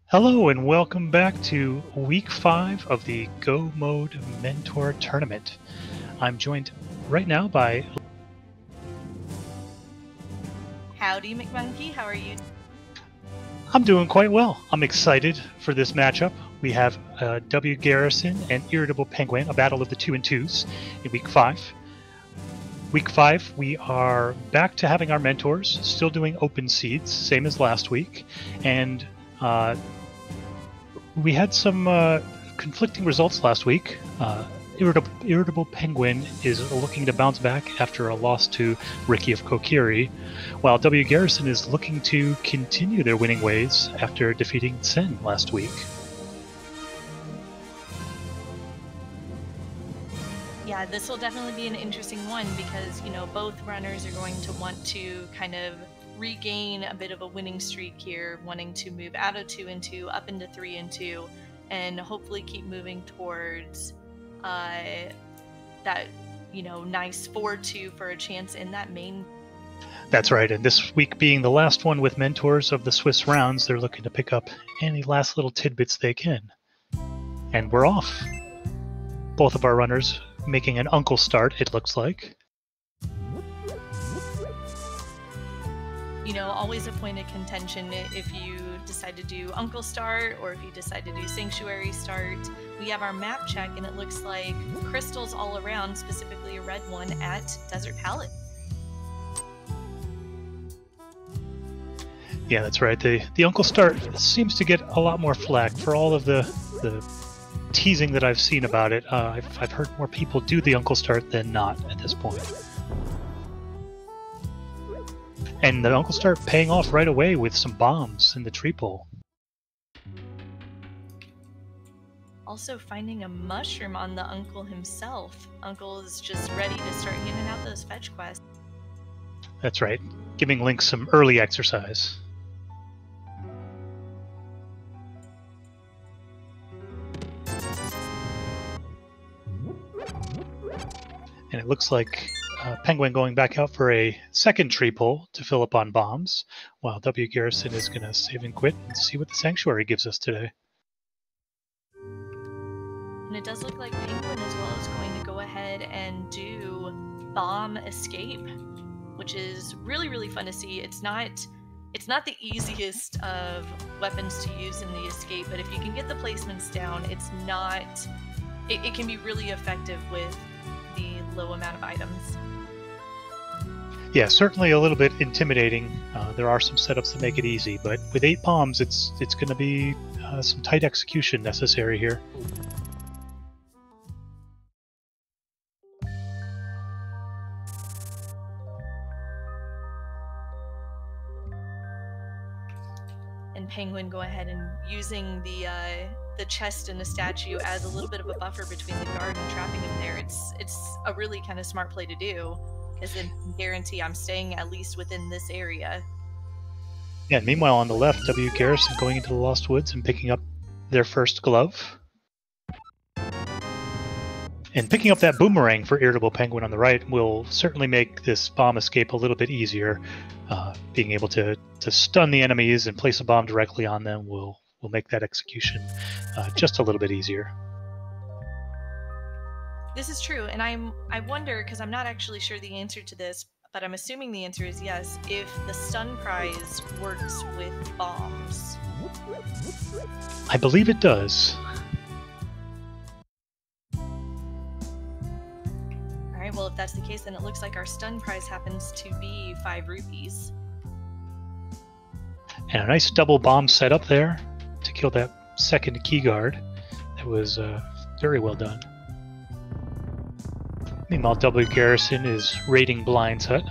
Hello and welcome back to week 5 of the Go Mode Mentor Tournament. I'm joined right now by... Howdy, McMonkey. How are you? I'm doing quite well. I'm excited for this matchup. We have WGarrison and IrritablePenguin, a battle of the 2 and 2s in week 5. Week 5, we are back to having our mentors, still doing open seeds, same as last week, and we had some conflicting results last week. IrritablePenguin is looking to bounce back after a loss to RickyofKokiri, while WGarrison is looking to continue their winning ways after defeating Sen last week. Yeah, this will definitely be an interesting one because, both runners are going to want to kind of regain a bit of a winning streak here, wanting to move out of 2 and 2 up into 3 and 2, and hopefully keep moving towards that, nice 4-2 for a chance in that main. That's right, and this week being the last one with mentors of the Swiss rounds, they're looking to pick up any last little tidbits they can. And we're off. Both of our runners making an uncle start, it looks like. Always a point of contention if you decide to do Uncle Start or if you decide to do Sanctuary Start. We have our map check and it looks like crystals all around, specifically a red one at Desert Palette. Yeah, that's right. The Uncle Start seems to get a lot more flack for all of the teasing that I've seen about it. I've heard more people do the Uncle Start than not at this point. And the Uncle Start paying off right away with some bombs in the tree pole. Also finding a mushroom on the Uncle himself. Uncle is just ready to start handing out those fetch quests. That's right. Giving Link some early exercise. And it looks like Penguin going back out for a second tree pole to fill up on bombs, while WGarrison is going to save and quit and see what the Sanctuary gives us today. And it does look like Penguin as well is going to go ahead and do Bomb Escape, which is really, really fun to see. It's not the easiest of weapons to use in the escape, but if you can get the placements down, it can be really effective with the low amount of items. Yeah, certainly a little bit intimidating. There are some setups that make it easy, but with 8 bombs, it's going to be some tight execution necessary here. And Penguin go ahead and using the chest and the statue as a little bit of a buffer between the guard and trapping him there. It's a really kind of smart play to do, because then I can guarantee I'm staying at least within this area. Yeah, and meanwhile on the left, WGarrison going into the Lost Woods and picking up their first glove. And picking up that boomerang for IrritablePenguin on the right will certainly make this bomb escape a little bit easier. Being able to stun the enemies and place a bomb directly on them will make that execution just a little bit easier. This is true, and I wonder, because I'm not actually sure the answer to this, but I'm assuming the answer is yes, if the stun prize works with bombs. I believe it does. Alright, well if that's the case, then it looks like our stun prize happens to be 5 rupees. And a nice double bomb set up there to kill that second key guard. That was very well done. Meanwhile, WGarrison is raiding Blind's hut.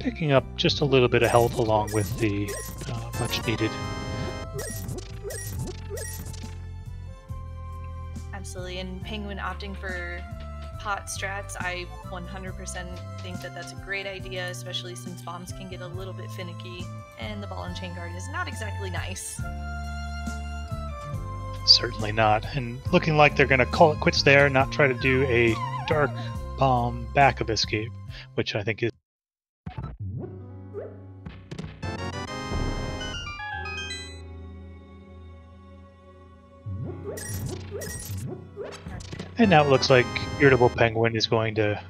Picking up just a little bit of health along with the much needed. Absolutely, and Penguin opting for pot strats, I 100% think that that's a great idea, especially since bombs can get a little bit finicky, and the ball and chain guard is not exactly nice. Certainly not. And looking like they're going to call it quits there, not try to do a dark bomb back of escape, which I think is... And now it looks like IrritablePenguin is going to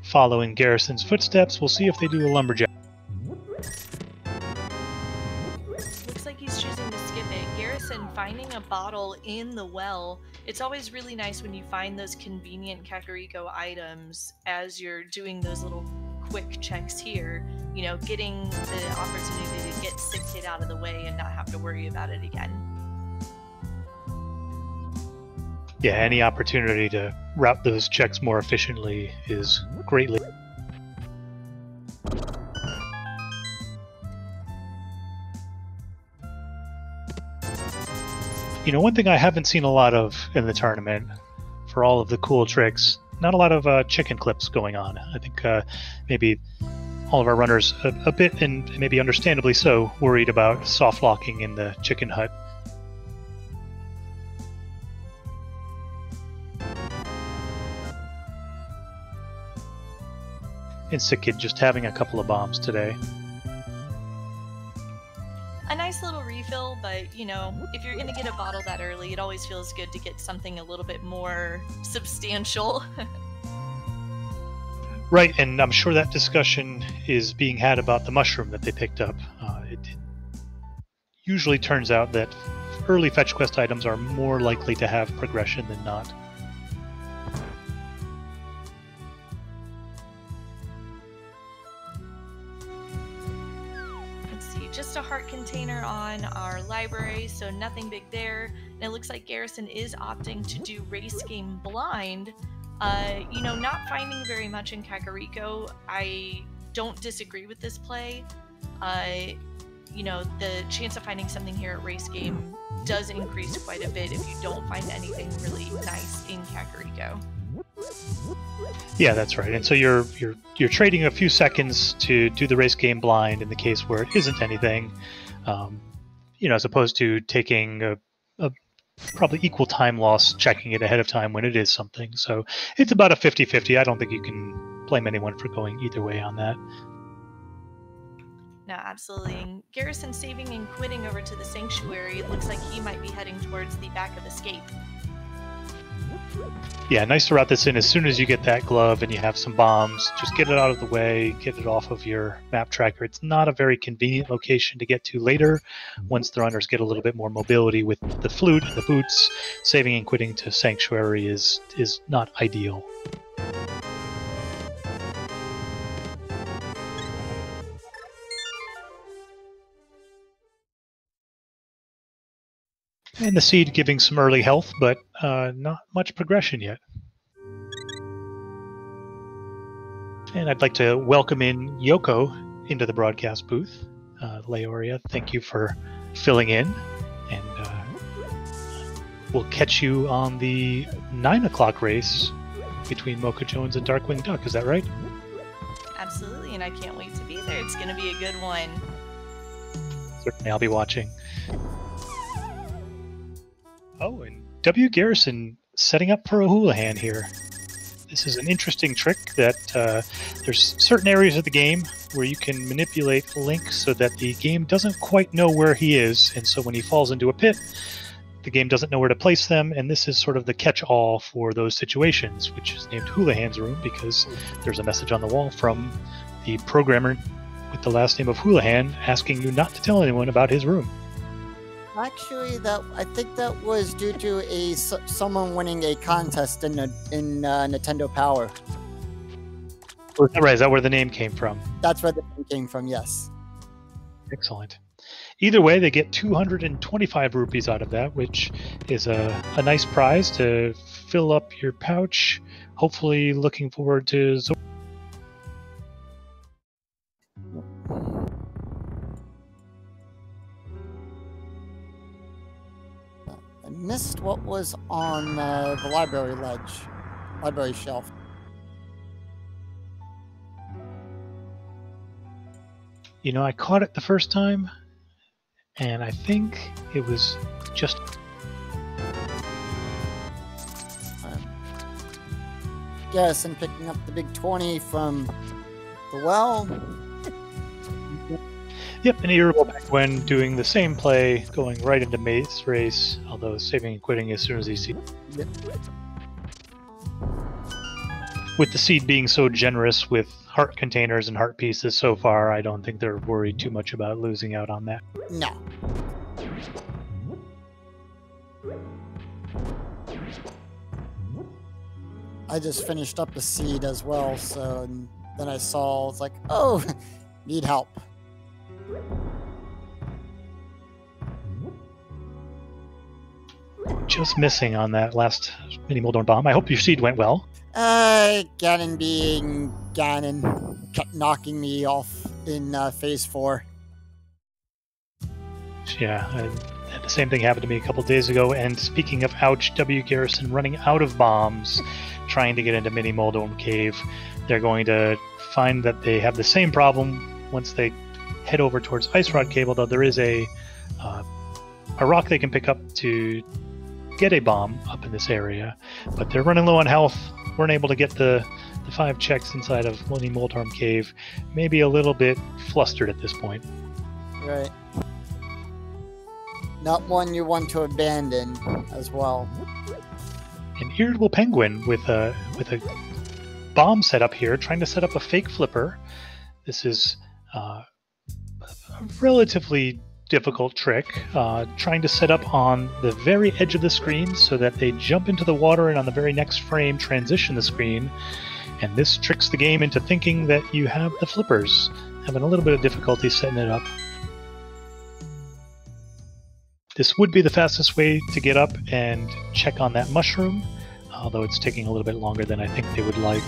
follow in Garrison's footsteps. We'll see if they do a lumberjack. Looks like he's choosing to skip it. Garrison finding a bottle in the well. It's always really nice when you find those convenient Kakariko items as you're doing those little quick checks here. You know, getting the opportunity to get sick kid out of the way and not have to worry about it again. Yeah, any opportunity to route those checks more efficiently is greatly... You know, one thing I haven't seen a lot of in the tournament, for all of the cool tricks, not a lot of chicken clips going on. I think maybe all of our runners a bit, and maybe understandably so, worried about soft locking in the chicken hut. And Sick Kid just having a couple of bombs today. A nice little refill, but you know, if you're gonna get a bottle that early, it always feels good to get something a little bit more substantial. Right, and I'm sure that discussion is being had about the mushroom that they picked up. It usually turns out that early fetch quest items are more likely to have progression than not. Just a heart container on our library, so nothing big there. And it looks like Garrison is opting to do race game blind. You know, not finding very much in Kakariko. I don't disagree with this play. You know, the chance of finding something here at race game does increase quite a bit if you don't find anything really nice in Kakariko. Yeah, that's right. And so you're trading a few seconds to do the race game blind in the case where it isn't anything, you know, as opposed to taking a probably equal time loss checking it ahead of time when it is something. So it's about a 50-50. I don't think you can blame anyone for going either way on that. No, absolutely. And Garrison saving and quitting over to the sanctuary. It looks like he might be heading towards the back of escape. Yeah, nice to route this in as soon as you get that glove and you have some bombs. Just get it out of the way, get it off of your map tracker. It's not a very convenient location to get to later. Once the runners get a little bit more mobility with the flute and the boots, saving and quitting to Sanctuary is not ideal. And the seed giving some early health, but not much progression yet. And I'd like to welcome in Yoko into the broadcast booth. Leoria, thank you for filling in. And we'll catch you on the 9 o'clock race between Mocha Jones and Darkwing Duck. Is that right? Absolutely, and I can't wait to be there. It's going to be a good one. Certainly, I'll be watching. Oh, and WGarrison setting up for a Houlihan here. This is an interesting trick that there's certain areas of the game where you can manipulate Link so that the game doesn't quite know where he is, and so when he falls into a pit, the game doesn't know where to place them, and this is sort of the catch-all for those situations, which is named Houlihan's Room because there's a message on the wall from the programmer with the last name of Houlihan asking you not to tell anyone about his room. Actually, I think that was due to someone winning a contest in Nintendo Power. Oh, is that right? Is that where the name came from? That's where the name came from, yes. Excellent. Either way, they get 225 rupees out of that, which is a nice prize to fill up your pouch. Hopefully looking forward to... I missed what was on the library shelf. You know, I caught it the first time, and I think it was just... Garrison picking up the big 20 from the well. Yep, an IrritablePenguin doing the same play, going right into Mate's race, although saving and quitting as soon as he sees. Yep. With the seed being so generous with heart containers and heart pieces so far, I don't think they're worried too much about losing out on that. No. I just finished up a seed as well, so then I saw, it's like, oh, need help. Just missing on that last mini Moldorm bomb. I hope your seed went well. Ganon being Ganon kept knocking me off in phase 4. Yeah, the same thing happened to me a couple days ago. And speaking of ouch, WGarrison running out of bombs, trying to get into mini Moldorm Cave. They're going to find that they have the same problem once they head over towards Ice Rod Cave, although there is a rock they can pick up to get a bomb up in this area. But they're running low on health. Weren't able to get the 5 checks inside of mini Moldorm Cave. Maybe a little bit flustered at this point. Right. Not one you want to abandon as well. An IrritablePenguin with a bomb set up here, trying to set up a fake flipper. This is a relatively difficult trick, trying to set up on the very edge of the screen so that they jump into the water and on the very next frame transition the screen. And this tricks the game into thinking that you have the flippers. Having a little bit of difficulty setting it up. This would be the fastest way to get up and check on that mushroom, although it's taking a little bit longer than I think they would like.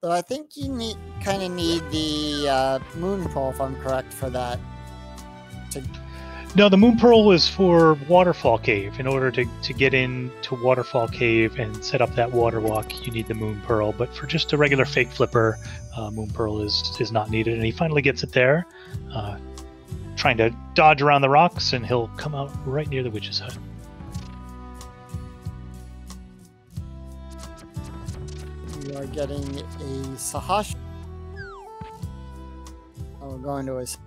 So I think you kind of need the moon pearl, if I'm correct, for that. No, the Moon Pearl was for Waterfall Cave. In order to get into Waterfall Cave and set up that water walk, you need the Moon Pearl. But for just a regular fake flipper, Moon Pearl is not needed. And he finally gets it there, trying to dodge around the rocks, and he'll come out right near the witch's hut. We are getting a Sahash. Oh, we're going to his.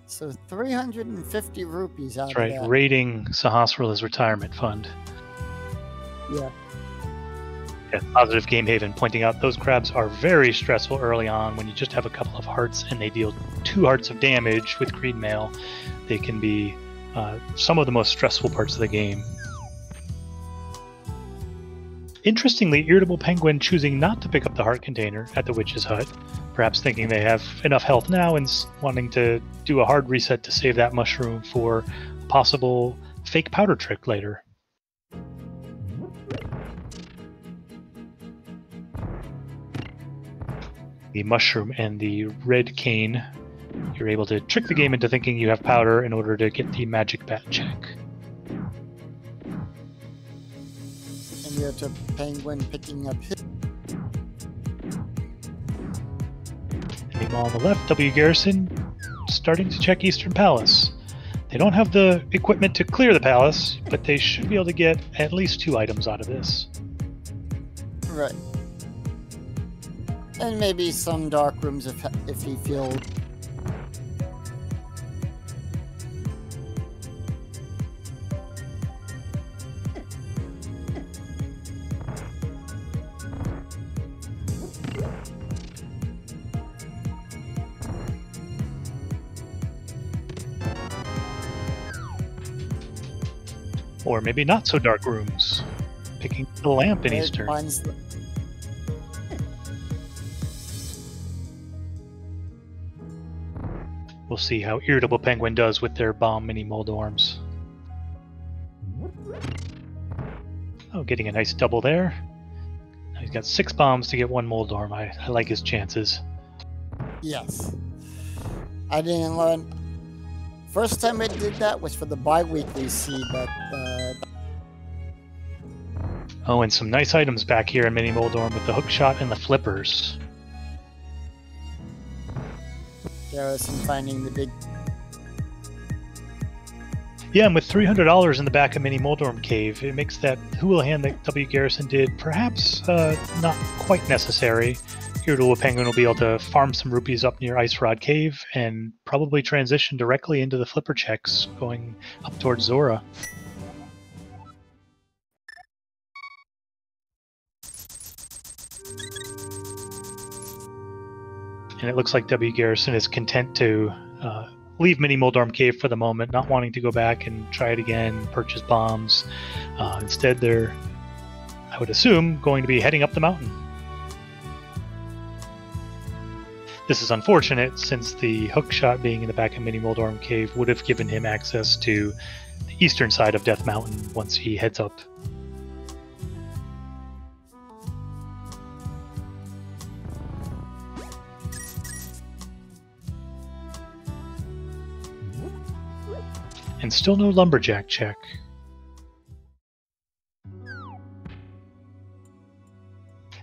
So 350 rupees out That's right, of that. raiding Sahasrar's retirement fund. Yeah. Yeah, Positive Game Haven pointing out those crabs are very stressful early on when you just have a couple of hearts and they deal 2 hearts of damage with Green Mail. They can be some of the most stressful parts of the game. Interestingly, IrritablePenguin choosing not to pick up the heart container at the witch's hut, perhaps thinking they have enough health now and wanting to do a hard reset to save that mushroom for a possible fake powder trick later. The mushroom and the red cane, you're able to trick the game into thinking you have powder in order to get the magic bat check. And IrritablePenguin picking up his. Meanwhile, on the left, WGarrison starting to check Eastern Palace. They don't have the equipment to clear the palace, but they should be able to get at least 2 items out of this. Right. And maybe some dark rooms if he feels. Or maybe not so dark rooms. Picking the lamp in Eastern. We'll see how IrritablePenguin does with their bomb mini Moldorms. Oh, getting a nice double there. Now he's got 6 bombs to get 1 Moldorm. I like his chances. Yes. I didn't learn. First time I did that was for the bi-weekly seed, but Oh, and some nice items back here in Mini Moldorm with the hookshot and the flippers. Garrison finding the big. Yeah, and with $300 in the back of Mini Moldorm Cave, it makes that houlihan that WGarrison did perhaps not quite necessary. IrritablePenguin will be able to farm some rupees up near Ice Rod Cave and probably transition directly into the flipper checks going up towards Zora. And it looks like WGarrison is content to leave Mini Moldorm Cave for the moment, not wanting to go back and try it again, purchase bombs. Instead, they're, I would assume, going to be heading up the mountain. This is unfortunate, since the hookshot being in the back of Mini Moldorm Cave would have given him access to the eastern side of Death Mountain once he heads up. And still no lumberjack check.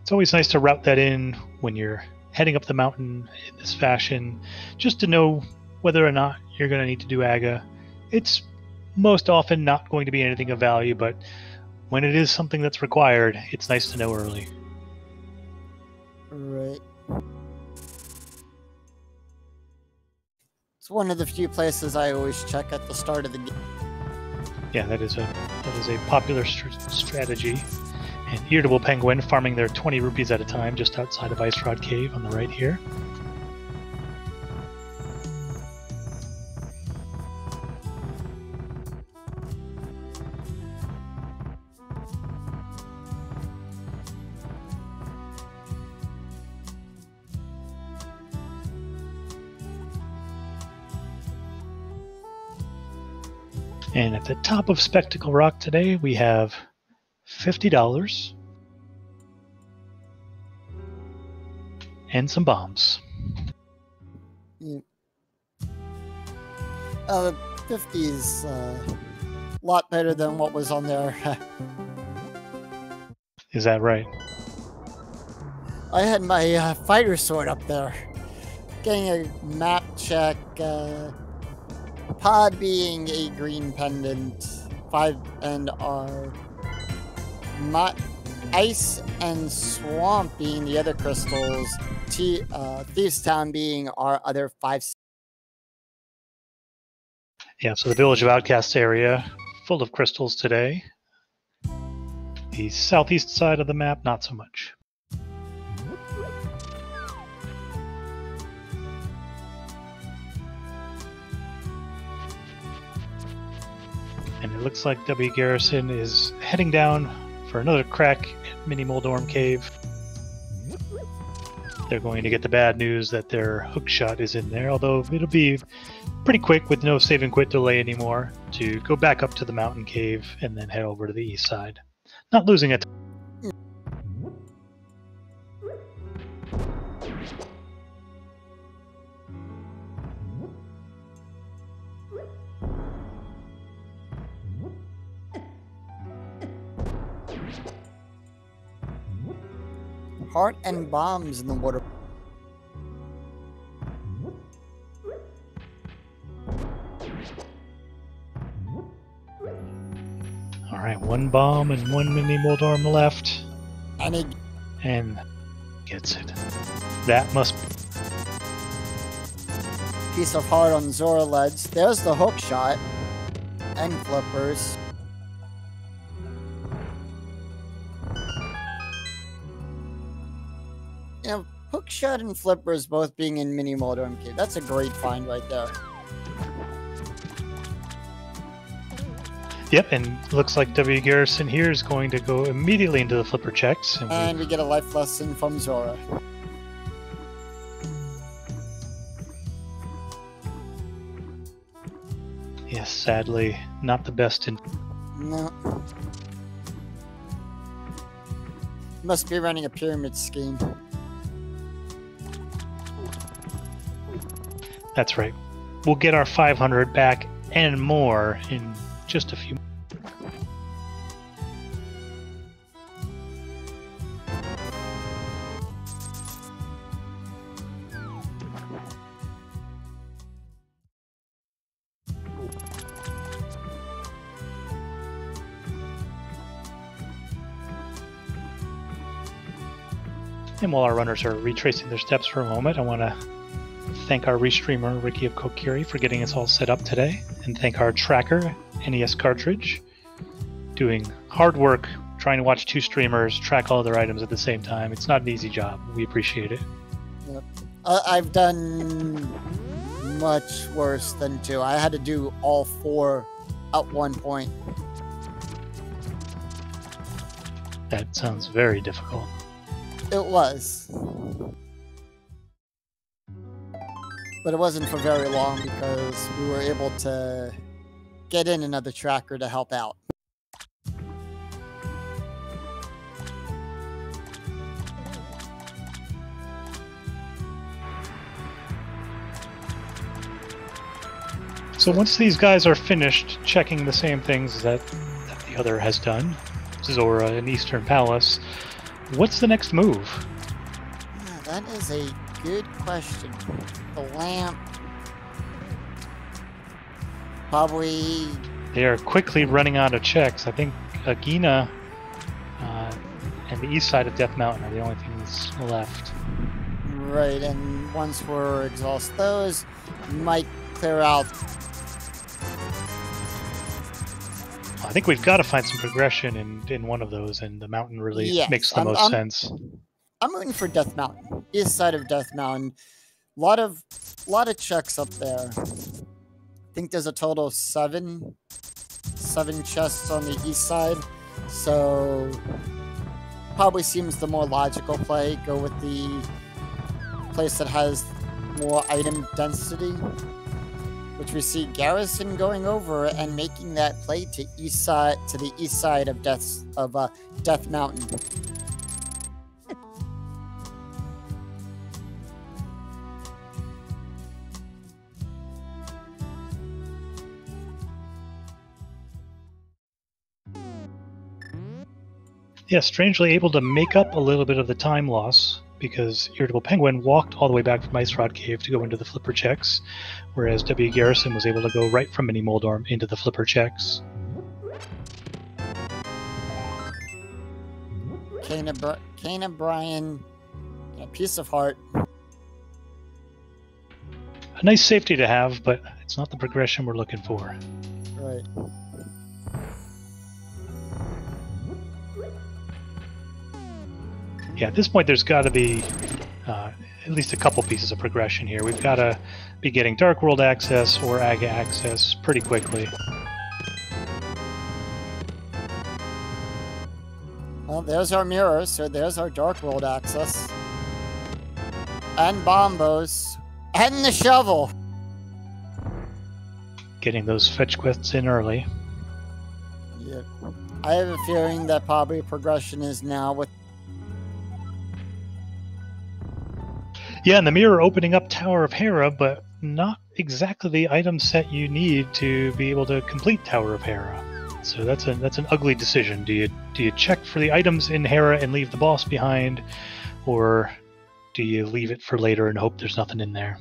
It's always nice to route that in when you're heading up the mountain in this fashion, just to know whether or not you're going to need to do AGA. It's most often not going to be anything of value, but when it is something that's required, it's nice to know early. Right. It's one of the few places I always check at the start of the game. Yeah, that is a popular strategy. And IrritablePenguin farming their 20 rupees at a time just outside of Ice Rod Cave on the right here. And at the top of Spectacle Rock today, we have $50 and some bombs. Yeah. The 50 is a lot better than what was on there. Is that right? I had my fighter sword up there. Getting a map check, pod being a green pendant, 5 and R. Ice and Swamp being the other crystals, Thieves Town being our other 5. Yeah, so the Village of Outcasts area, full of crystals today. The southeast side of the map, not so much. And it looks like WGarrison is heading down for another crack at Mini Moldorm Cave. They're going to get the bad news that their hookshot is in there, although it'll be pretty quick with no save and quit delay anymore to go back up to the mountain cave and then head over to the east side. Not losing it. Heart and bombs in the water. Alright, 1 bomb and 1 Mini Moldorm left. And Gets it. That must be. Piece of heart on Zora Leads. There's the hook shot. And flippers. You know, hookshot and flippers both being in Mini Moldorm Cave. That's a great find right there. Yep, and looks like WGarrison here is going to go immediately into the flipper checks. And we get a life lesson from Zora. Yes, sadly, not the best in. No. Must be running a pyramid scheme. That's right. We'll get our 500 back and more in just a few. And while our runners are retracing their steps for a moment, I want to thank our Restreamer, RickyofKokiri, for getting us all set up today, and thank our tracker, NES Cartridge, doing hard work trying to watch two streamers track all their items at the same time. It's not an easy job. We appreciate it. Yep. I've done much worse than 2. I had to do all 4 at one point. That sounds very difficult. It was. But it wasn't for very long because we were able to get in another tracker to help out. So once these guys are finished checking the same things that the other has done, Zora and Eastern Palace, what's the next move? Yeah, that is a good question. The lamp. Probably. They are quickly running out of checks. I think Agina and the east side of Death Mountain are the only things left. Right, and once we're exhaust those, might clear out. I think we've got to find some progression in one of those, and the mountain really makes the most sense. I'm rooting for Death Mountain, east side of Death Mountain. Lot of checks up there. I think there's a total of 7 chests on the east side, so probably seems the more logical play. Go with the place that has more item density, which we see Garrison going over and making that play to the east side of Death Mountain. Yeah, strangely able to make up a little bit of the time loss, because IrritablePenguin walked all the way back from Ice Rod Cave to go into the flipper checks, whereas WGarrison was able to go right from Mini Moldorm into the flipper checks. Kana Brian, a piece of heart. A nice safety to have, but it's not the progression we're looking for. Right. Yeah, at this point there's got to be at least a couple pieces of progression here. We've got to be getting Dark World access or Aga access pretty quickly. Well, there's our mirror, so there's our Dark World access. And Bombos. And the shovel! Getting those fetch quests in early. Yep. I have a feeling that probably progression is now with. Yeah, and the mirror opening up Tower of Hera, but not exactly the item set you need to be able to complete Tower of Hera. So that's an ugly decision. Do you check for the items in Hera and leave the boss behind, or do you leave it for later and hope there's nothing in there?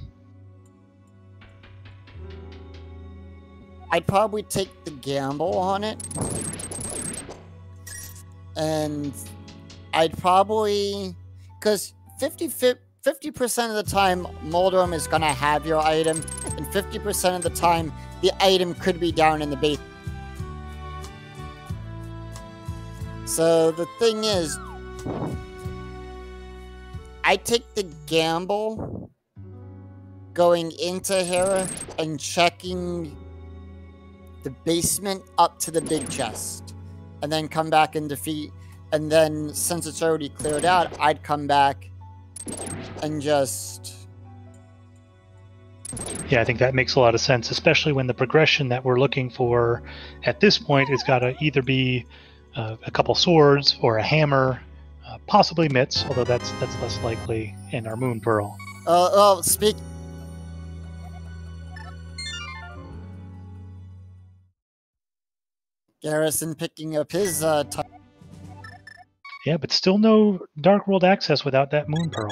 I'd probably take the gamble on it. And I'd probably, because 50% of the time, Moldorm is going to have your item, and 50% of the time, the item could be down in the base. So the thing is, I take the gamble going into Hera and checking the basement up to the big chest, and then come back and defeat, and then since it's already cleared out, I'd come back and just... Yeah, I think that makes a lot of sense, especially when the progression that we're looking for at this point has got to either be a couple swords or a hammer, Possibly Mitts, although that's less likely, and our Moon Pearl. Speak. Garrison picking up his Yeah, but still no Dark World access without that Moon Pearl.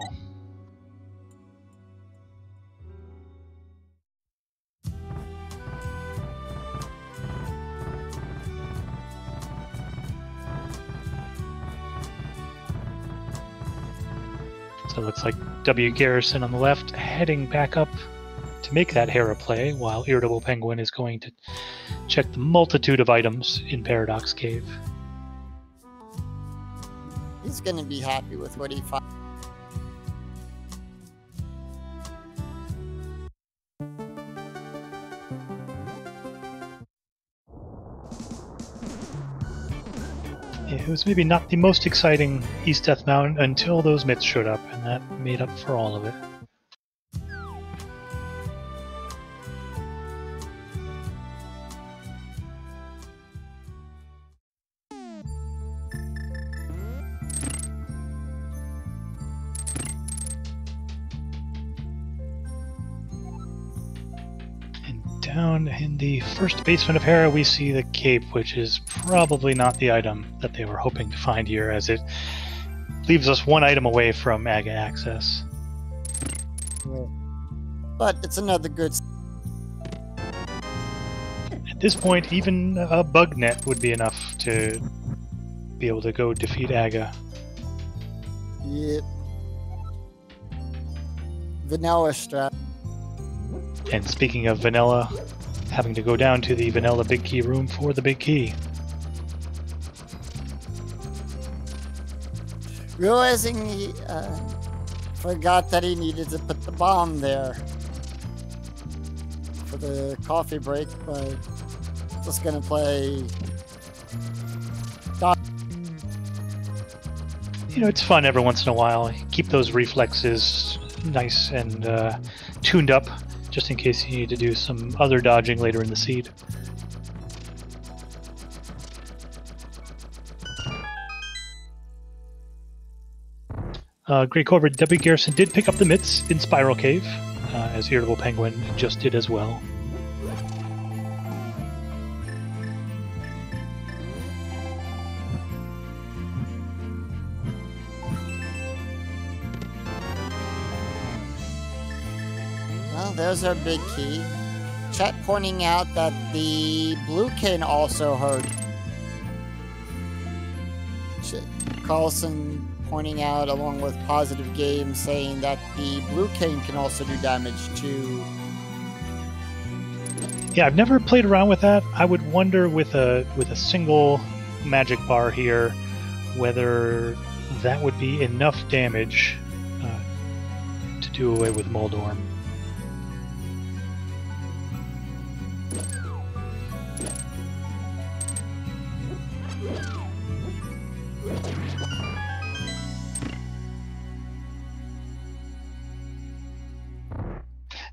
So it looks like WGarrison on the left heading back up to make that Hera play, while IrritablePenguin is going to check the multitude of items in Paradox Cave. He's going to be happy with what he finds. It was maybe not the most exciting East Death Mountain until those Mitts showed up, and that made up for all of it. Down in the first basement of Hera, we see the cape, which is probably not the item that they were hoping to find here, as it leaves us one item away from AGA access. But it's another good... At this point, even a bug net would be enough to be able to go defeat AGA. Yep. Vanilla strap. And speaking of vanilla, having to go down to the vanilla big key room for the big key. Realizing he forgot that he needed to put the bomb there for the coffee break, but just gonna play. You know, it's fun every once in a while. Keep those reflexes nice and tuned up, just in case you need to do some other dodging later in the seed. Great cover. WGarrison did pick up the Mitts in Spiral Cave, as IrritablePenguin just did as well. Well, there's our big key. Chat pointing out that the blue cane also hurt. Carlson pointing out, along with Positive Games, saying that the blue cane can also do damage too. Yeah, I've never played around with that. I would wonder with a single magic bar here whether that would be enough damage to do away with Moldorm.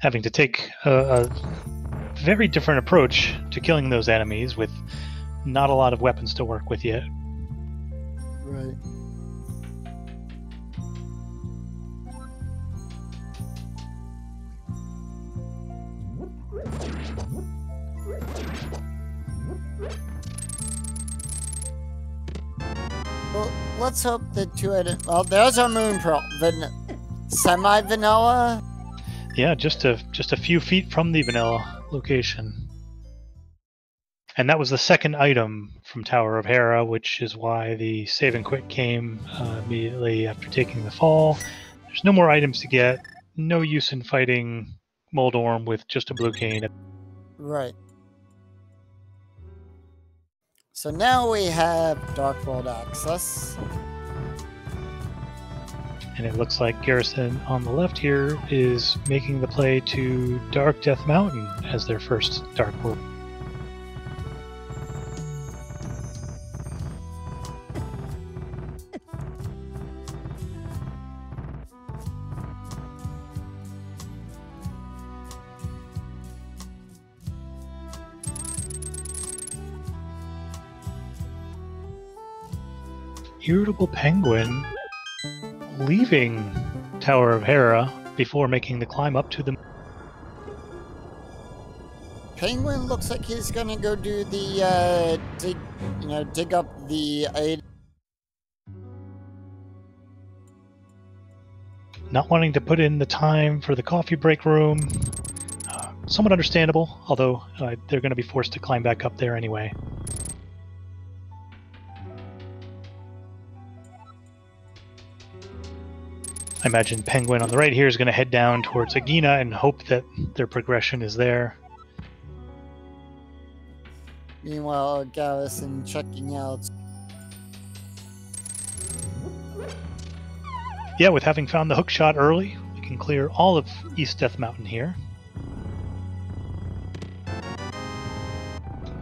Having to take a very different approach to killing those enemies with not a lot of weapons to work with yet. Right. Well, let's hope the two-headed... Well, there's our Moon Pearl. Semi-vanilla? Yeah, just a few feet from the vanilla location. And that was the second item from Tower of Hera, which is why the save and quit came immediately after taking the fall. There's no more items to get. No use in fighting Moldorm with just a blue cane. Right. So now we have Dark World access. And it looks like Garrison on the left here is making the play to Dark Death Mountain as their first Dark World. IrritablePenguin leaving Tower of Hera before making the climb up to the... Penguin looks like he's gonna go do the, dig up the... Not wanting to put in the time for the coffee break room. Somewhat understandable, although they're going to be forced to climb back up there anyway. I imagine Penguin on the right here is going to head down towards Agina and hope that their progression is there. Meanwhile, Garrison checking out. Yeah, with having found the hook shot early, we can clear all of East Death Mountain here.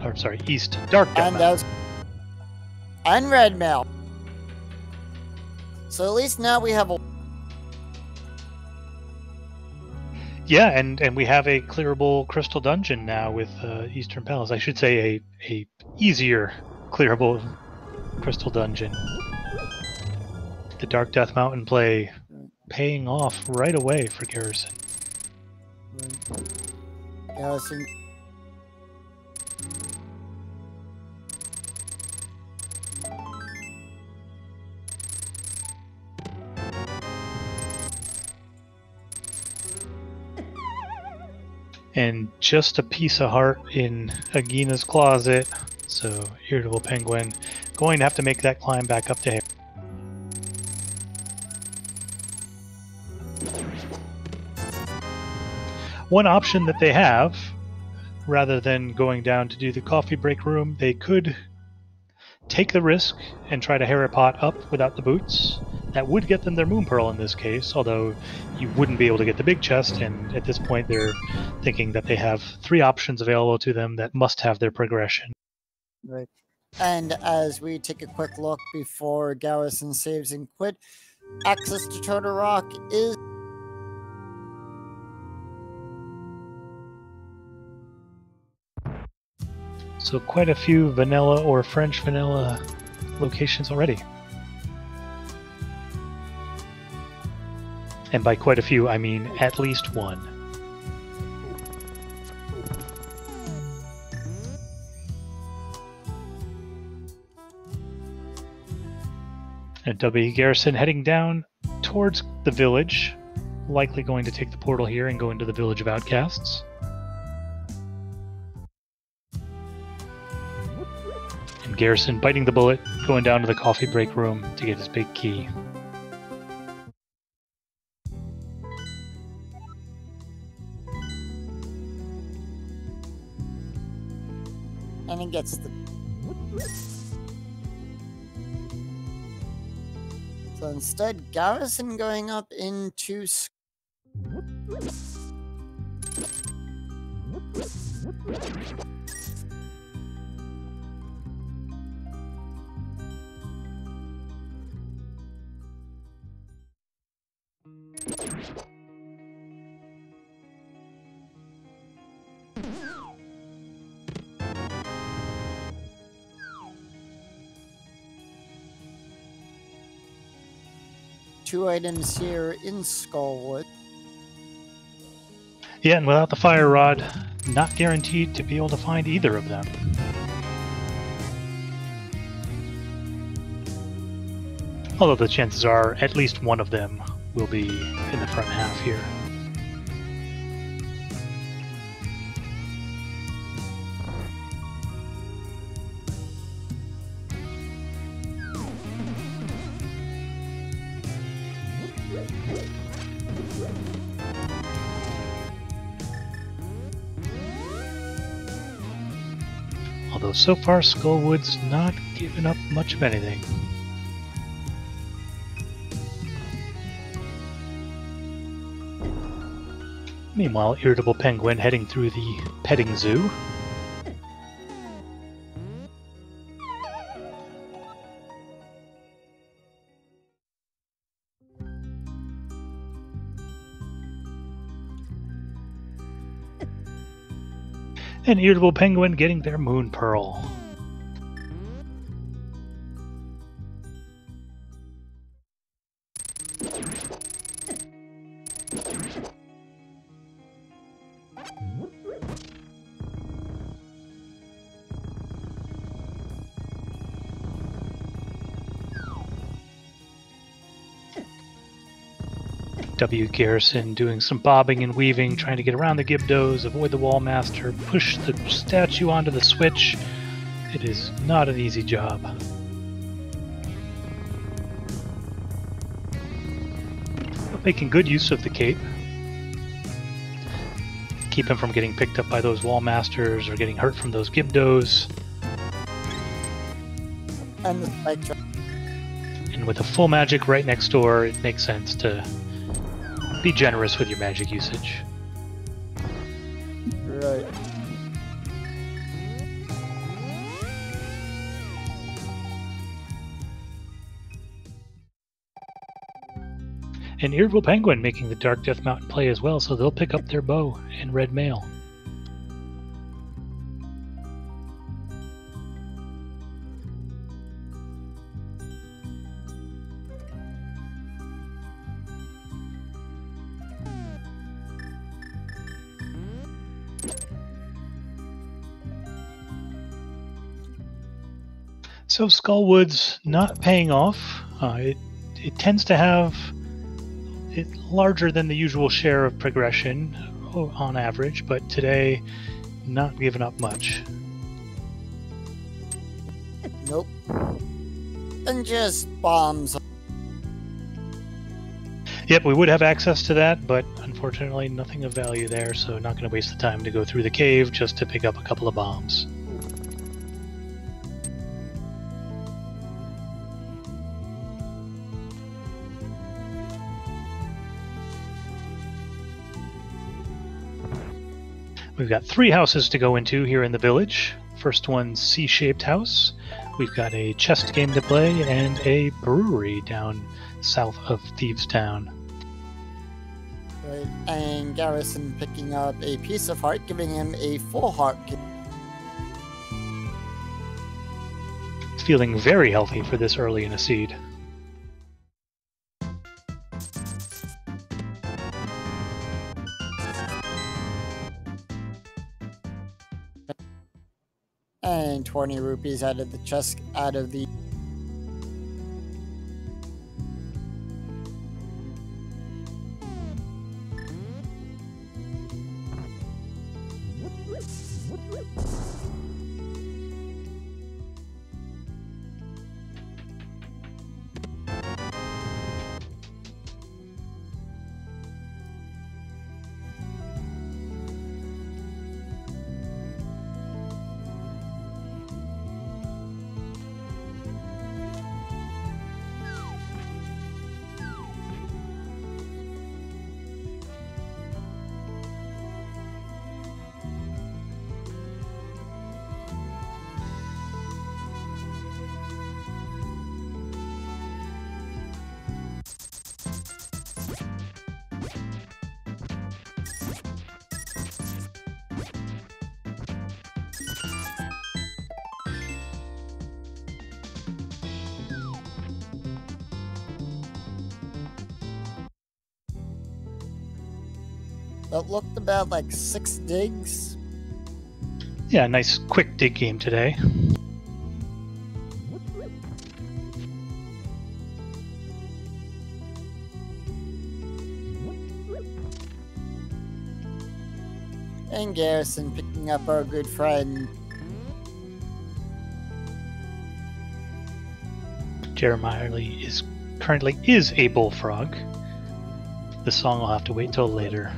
Or, sorry, East Dark Death Mountain. And Red Mail. So at least now we have a... Yeah, and we have a clearable crystal dungeon now with Eastern Palace. I should say a easier clearable crystal dungeon. The Dark Death Mountain play paying off right away for Garrison. Garrison. And just a piece of heart in Agina's closet, so IrritablePenguin going to have to make that climb back up to him. One option that they have, rather than going down to do the coffee break room, they could take the risk and try to Hera pot up without the boots. That would get them their Moon Pearl in this case, although you wouldn't be able to get the big chest, and at this point they're thinking that they have 3 options available to them that must have their progression. Right. And as we take a quick look before Garrison saves and quit, access to Turtle Rock is... So quite a few vanilla or French vanilla locations already. And by quite a few, I mean at least one. And WGarrison heading down towards the village, likely going to take the portal here and go into the Village of Outcasts. And Garrison biting the bullet, going down to the coffee break room to get his big key. And he gets the... So instead, Garrison going up into... Two items here in Skullwood. Yeah, and without the fire rod, not guaranteed to be able to find either of them. Although the chances are at least one of them will be in the front half here. Although so far Skullwood's not given up much of anything. Meanwhile, IrritablePenguin heading through the petting zoo. And IrritablePenguin getting their Moon Pearl. WGarrison doing some bobbing and weaving, trying to get around the Gibdos, avoid the Wallmaster, push the statue onto the switch. It is not an easy job. But making good use of the cape. Keep him from getting picked up by those Wallmasters or getting hurt from those Gibdos. And the spike trap. And with a full magic right next door, it makes sense to be generous with your magic usage. Right. And IrritablePenguin making the Dark Death Mountain play as well, so they'll pick up their bow and red mail. So Skullwood's not paying off. It tends to have it larger than the usual share of progression on average, but today not giving up much. Nope. And just bombs. Yep, we would have access to that, but unfortunately nothing of value there, so not going to waste the time to go through the cave just to pick up a couple of bombs. We've got 3 houses to go into here in the village. First one's C-shaped house. We've got a chest game to play and a brewery down south of Thieves Town. Right. And Garrison picking up a piece of heart, giving him a full heart. It's feeling very healthy for this early in a seed. And 20 rupees out of the chest, out of the... That looked about like 6 digs. Yeah, nice quick dig game today. And Garrison picking up our good friend. Jeremiah is currently a bullfrog. The song will have to wait till later.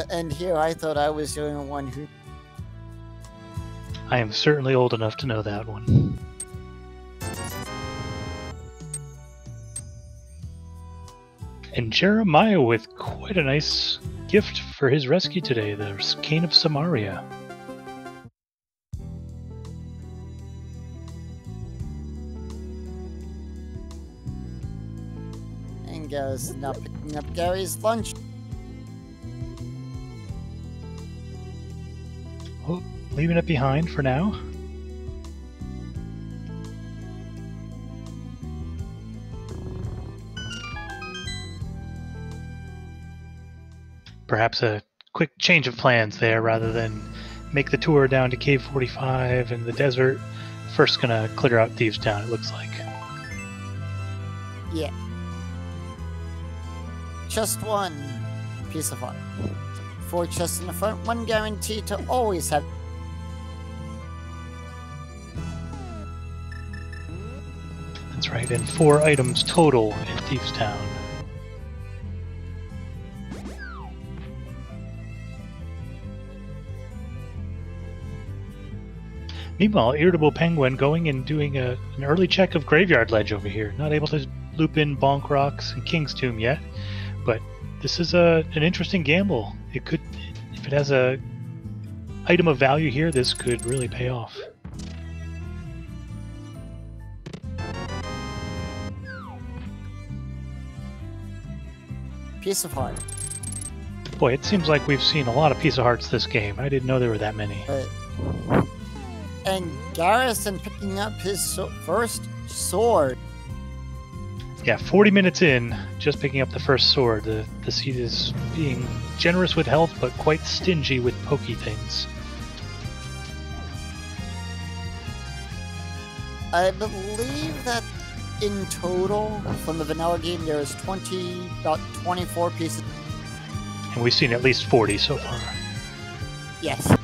And here I thought I was the only one who... I am certainly old enough to know that one. And Jeremiah with quite a nice gift for his rescue today, the Cane of Samaria. And Garrison now picking up Gary's lunch. Oh, leaving it behind for now. Perhaps a quick change of plans there rather than make the tour down to Cave 45 in the desert. First gonna clear out Thieves Town, it looks like. Yeah. Just one piece of art. 4 chests in the front, one guaranteed to always have. That's right, and 4 items total in Thieves Town. Meanwhile, IrritablePenguin going and doing an early check of Graveyard Ledge over here. Not able to loop in Bonk Rocks and King's Tomb yet, but this is an interesting gamble. It could, if it has a item of value here, this could really pay off. Piece of heart. Boy, it seems like we've seen a lot of piece of hearts this game. I didn't know there were that many. And Garrison picking up his first sword. Yeah, 40 minutes in, just picking up the first sword. The seed is being generous with health, but quite stingy with pokey things. I believe that in total, from the vanilla game, there is about 24 pieces. And we've seen at least 40 so far. Yes.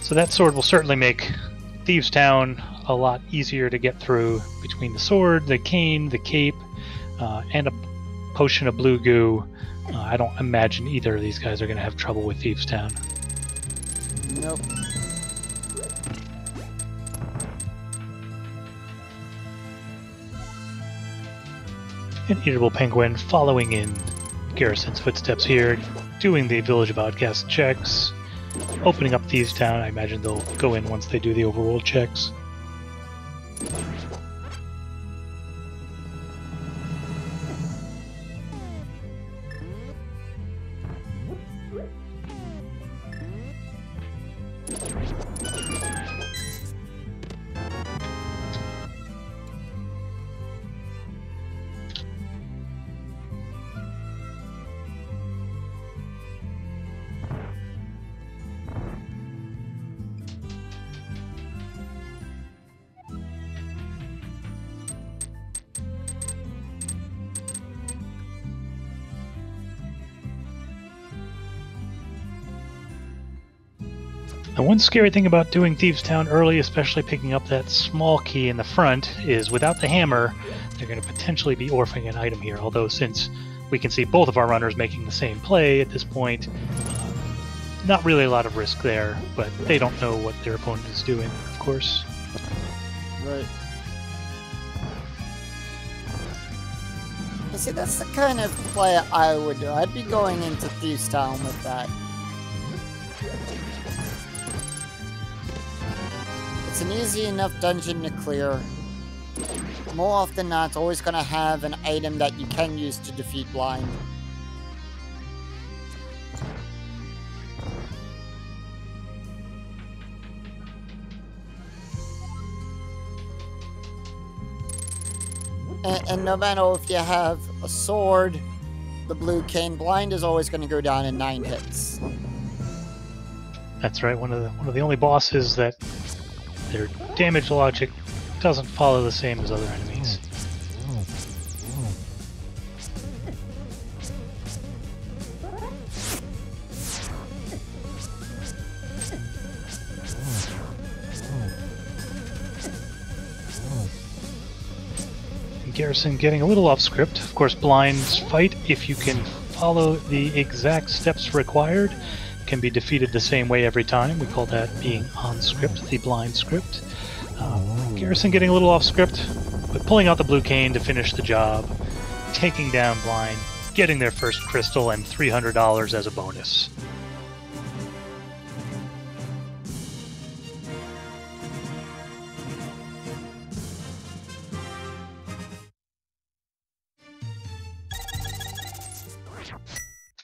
So that sword will certainly make Thieves Town a lot easier to get through between the sword, the cane, the cape, and a potion of blue goo. I don't imagine either of these guys are going to have trouble with Thieves Town. Nope. And IrritablePenguin following in Garrison's footsteps here, doing the Village of Outcasts checks, opening up Thieves Town. I imagine they'll go in once they do the overworld checks. The one scary thing about doing Thieves Town early, especially picking up that small key in the front, is without the hammer, they're going to potentially be orphaning an item here. Although since we can see both of our runners making the same play at this point, not really a lot of risk there, but they don't know what their opponent is doing, of course. Right. You see, that's the kind of play I would do. I'd be going into Thieves Town with that. It's an easy enough dungeon to clear. More often than not, it's always going to have an item that you can use to defeat blind. And no matter if you have a sword, the blue cane, blind is always going to go down in 9 hits. That's right. One of the only bosses that their damage logic doesn't follow the same as other enemies. Garrison getting a little off script. Of course, blinds fight, if you can follow the exact steps required, can be defeated the same way every time. We call that being on script, the blind script. Garrison getting a little off script, but pulling out the blue cane to finish the job, taking down blind, getting their first crystal, and $300 as a bonus.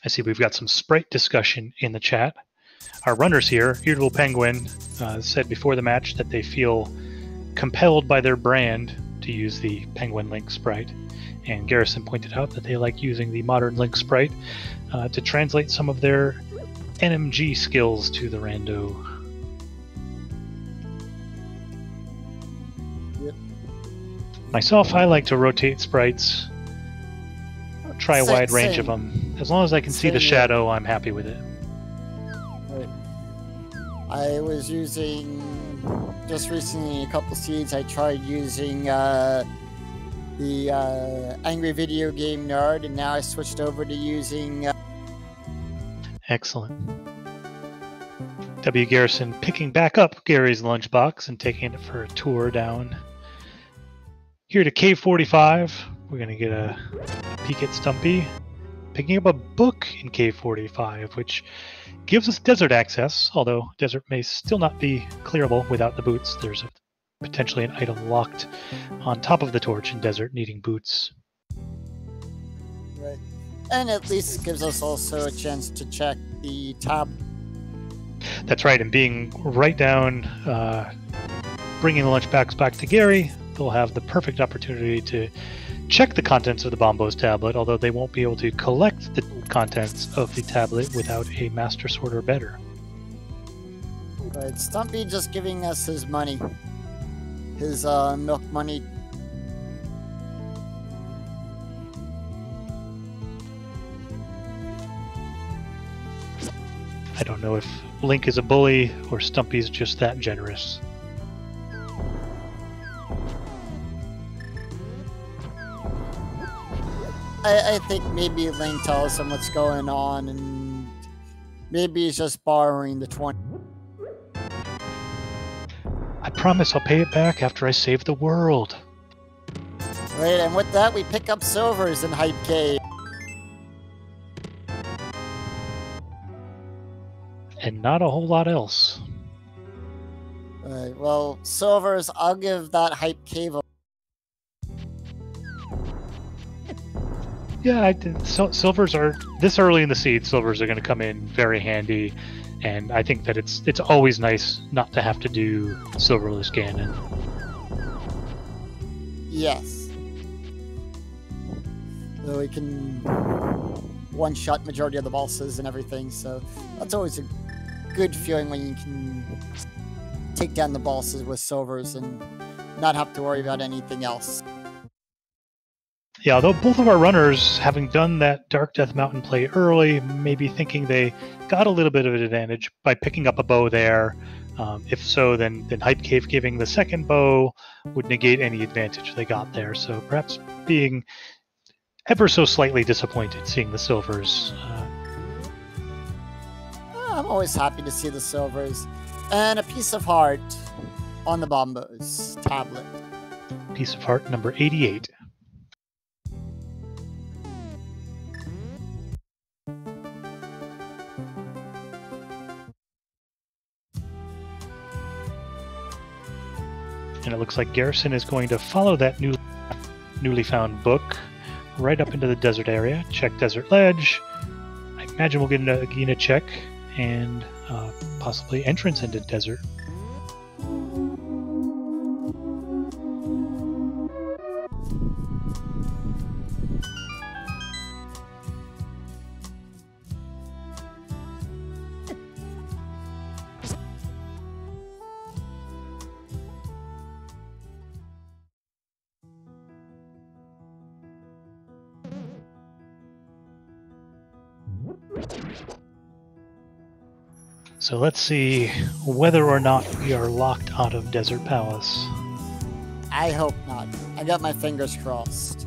I see we've got some sprite discussion in the chat. Our runners here, IrritablePenguin, said before the match that they feel compelled by their brand to use the Penguin Link sprite. And Garrison pointed out that they like using the modern Link sprite to translate some of their NMG skills to the Rando. Yep. Myself, I like to rotate sprites. Try a wide range Same. of them. As long as I can see the Same, yeah. shadow, I'm happy with it. Right. I was using, just recently, a couple seeds, I tried using the Angry Video Game Nerd, and now I switched over to using... Excellent. WGarrison picking back up Gary's lunchbox and taking it for a tour down here to Cave 45. We're going to get a peek at Stumpy picking up a book in Cave 45, which gives us desert access, although desert may still not be clearable without the boots. There's potentially an item locked on top of the torch in desert needing boots. Right. And at least gives us also a chance to check the tab. That's right, and being right down, bringing the lunchbox back to Gary, they'll have the perfect opportunity to check the contents of the Bombos tablet, although they won't be able to collect the contents of the tablet without a Master Sword or better. Right, Stumpy just giving us his money. His milk money. I don't know if Link is a bully or Stumpy's just that generous. I think maybe Link tells him what's going on, and maybe he's just borrowing the 20. I promise I'll pay it back after I save the world. Right, and with that, we pick up silvers in Hype Cave. And not a whole lot else. Right, well, silvers, I'll give that Hype Cave a... Yeah, silvers are, this early in the seed, silvers are going to come in very handy. And I think that it's always nice not to have to do silverless Ganon. Yes. So we can one-shot majority of the bosses and everything, so that's always a good feeling when you can take down the bosses with silvers and not have to worry about anything else. Yeah, although both of our runners, having done that Dark Death Mountain play early, maybe thinking they got a little bit of an advantage by picking up a bow there. If so, then Hype Cave giving the second bow would negate any advantage they got there. So perhaps being ever so slightly disappointed seeing the silvers. I'm always happy to see the silvers. And a piece of heart on the Bombos tablet. Piece of heart number 88. And it looks like Garrison is going to follow that newly found book right up into the desert area. Check Desert Ledge. I imagine we'll get a Gina check and possibly entrance into desert. So let's see whether or not we are locked out of Desert Palace. I hope not. I got my fingers crossed.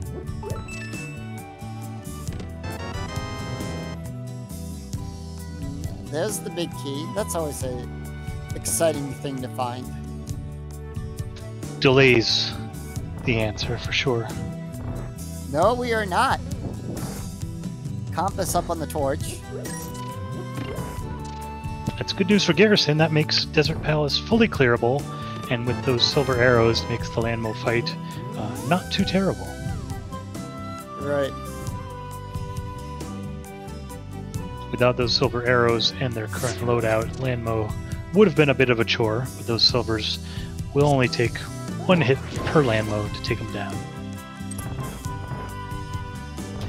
There's the big key. That's always a exciting thing to find. Delays the answer for sure. No, we are not. Compass up on the torch. That's good news for Garrison. That makes Desert Palace fully clearable, and with those silver arrows, makes the Landmo fight not too terrible. Right. Without those silver arrows and their current loadout, landmo would have been a bit of a chore, but those silvers will only take one hit per landmo to take them down.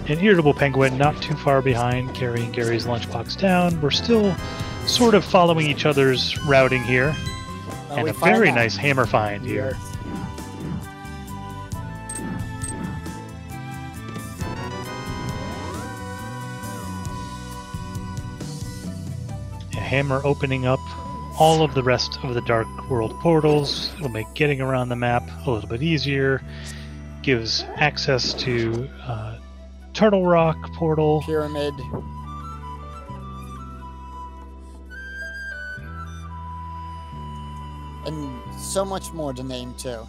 And IrritablePenguin not too far behind, carrying Gary's lunchbox down. We're still sort of following each other's routing here. And a very nice hammer find here. A hammer opening up all of the rest of the Dark World portals. It'll make getting around the map a little bit easier. Gives access to Turtle Rock portal. Pyramid. And so much more to name, too.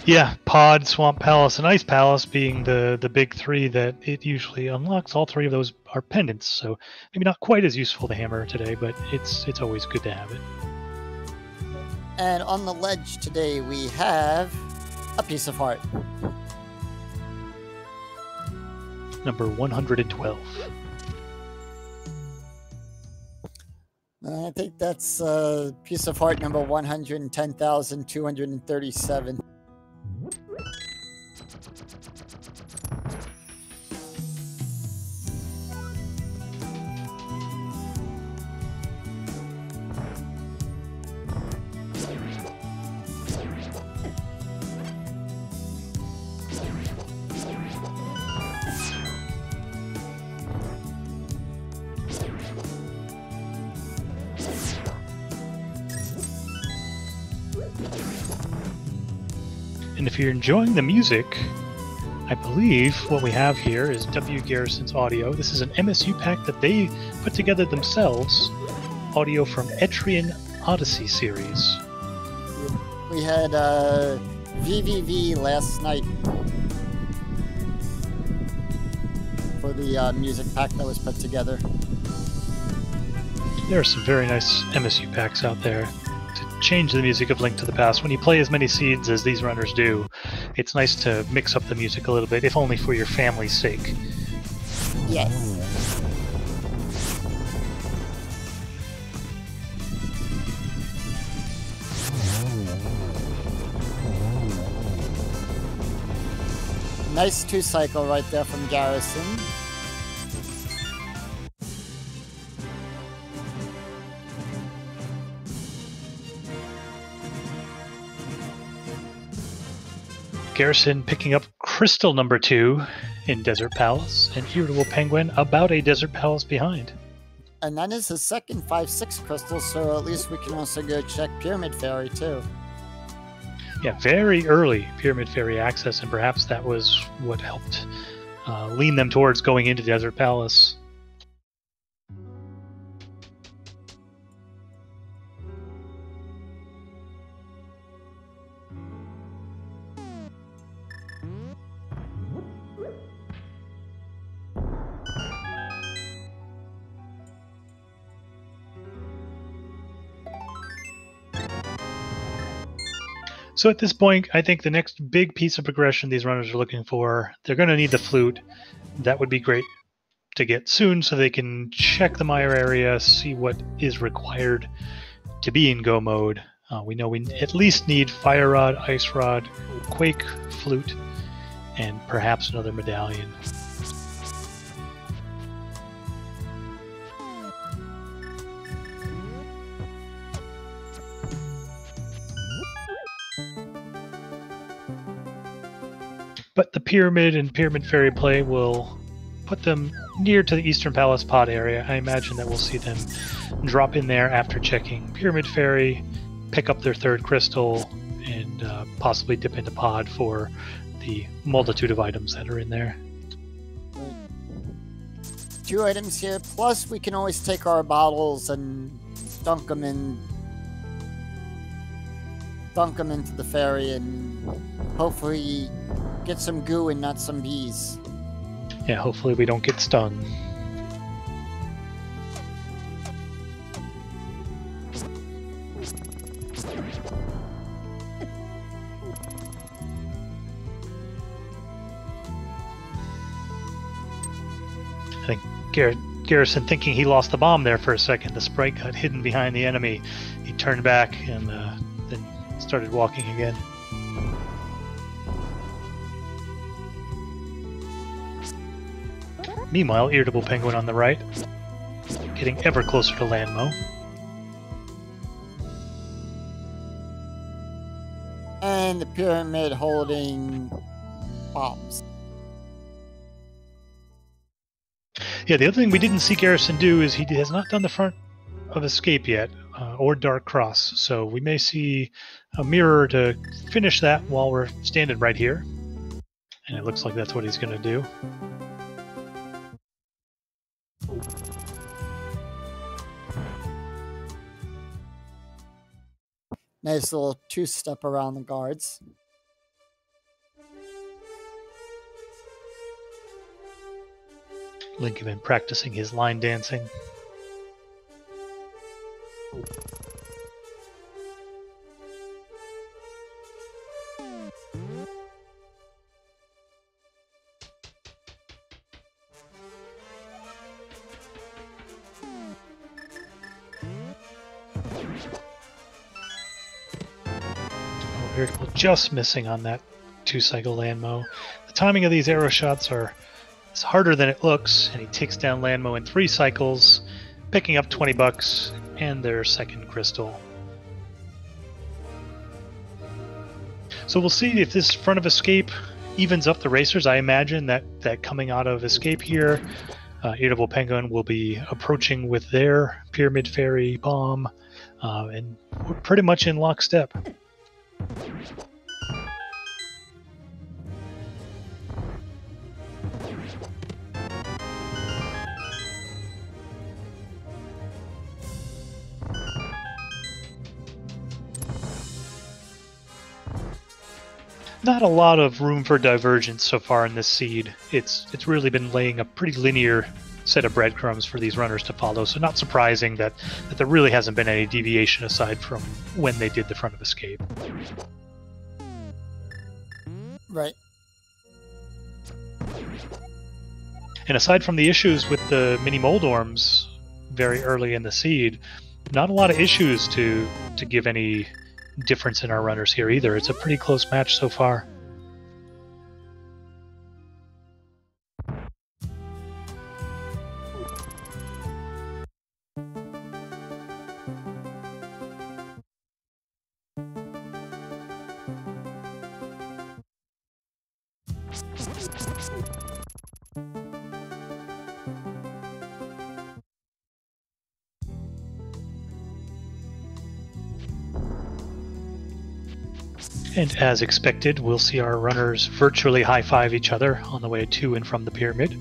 Yeah, Pod, Swamp Palace, and Ice Palace being the big three that it usually unlocks. All three of those are pendants, so maybe not quite as useful to hammer today, but it's always good to have it. And on the ledge today we have a piece of heart. Number 112. I think that's piece of heart number 110,237. And if you're enjoying the music, I believe what we have here is WGarrison's audio. This is an MSU pack that they put together themselves. Audio from Etrian Odyssey series. We had VVV last night for the music pack that was put together. There are some very nice MSU packs out there to change the music of Link to the Past. When you play as many seeds as these runners do, it's nice to mix up the music a little bit, if only for your family's sake. Yes. Nice 2-cycle right there from Garrison. Garrison picking up crystal number 2 in Desert Palace, and IrritablePenguin about a Desert Palace behind. And that is his second 5-6 crystal, so at least we can also go check Pyramid Fairy too. Yeah, very early Pyramid Fairy access, and perhaps that was what helped lean them towards going into Desert Palace. So at this point, I think the next big piece of progression these runners are looking for, they're going to need the flute. That would be great to get soon so they can check the Mire area, see what is required to be in go mode. We know we at least need Fire Rod, Ice Rod, Quake, Flute, and perhaps another medallion. But the Pyramid and Pyramid Fairy play will put them near to the Eastern Palace pod area. I imagine that we'll see them drop in there after checking Pyramid Fairy, pick up their third crystal, and possibly dip into pod for the multitude of items that are in there. 2 items here, plus we can always take our bottles and dunk them into the fairy and hopefully get some goo and not some bees. Yeah, hopefully we don't get stung. I think Garrison, thinking he lost the bomb there for a second, the sprite got hidden behind the enemy. He turned back and then started walking again. Meanwhile, IrritablePenguin on the right, getting ever closer to Landmo. And the pyramid holding bombs. Yeah, the other thing we didn't see Garrison do is he has not done the front of escape yet, or dark cross. So we may see a mirror to finish that while we're standing right here. And it looks like that's what he's going to do. Nice little two-step around the guards. Lincoln practicing his line dancing. Irritable just missing on that 2-cycle Landmo. The timing of these arrow shots is harder than it looks, and he takes down Landmo in 3 cycles, picking up 20 bucks and their second crystal. So we'll see if this front of escape evens up the racers. I imagine that coming out of escape here, IrritablePenguin will be approaching with their Pyramid Fairy bomb, and we're pretty much in lockstep. Not a lot of room for divergence so far in this seed. It's really been laying a pretty linear set of breadcrumbs for these runners to follow, so not surprising that there really hasn't been any deviation aside from when they did the front of escape. Right. And aside from the issues with the mini Moldorms very early in the seed, not a lot of issues to give any difference in our runners here either. It's a pretty close match so far. And as expected, we'll see our runners virtually high-five each other on the way to and from the pyramid.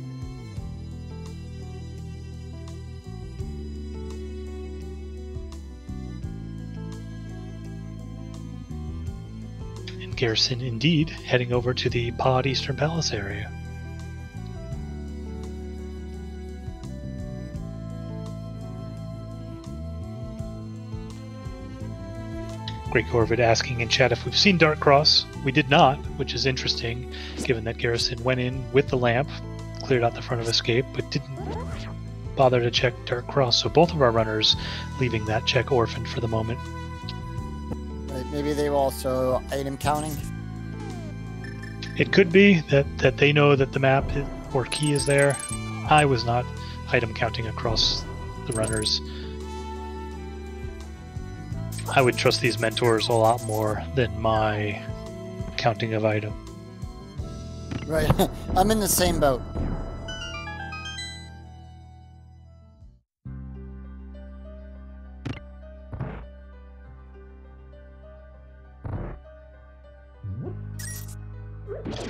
And Garrison, indeed, heading over to the Pod Eastern Palace area. Great Corvid asking in chat if we've seen Dark Cross. We did not, which is interesting, given that Garrison went in with the lamp, cleared out the front of escape, but didn't bother to check Dark Cross. So both of our runners leaving that check orphaned for the moment. Right, maybe they were also item counting. It could be that they know that the map or key is there. I was not item counting across the runners. I would trust these mentors a lot more than my counting of item. Right. I'm in the same boat.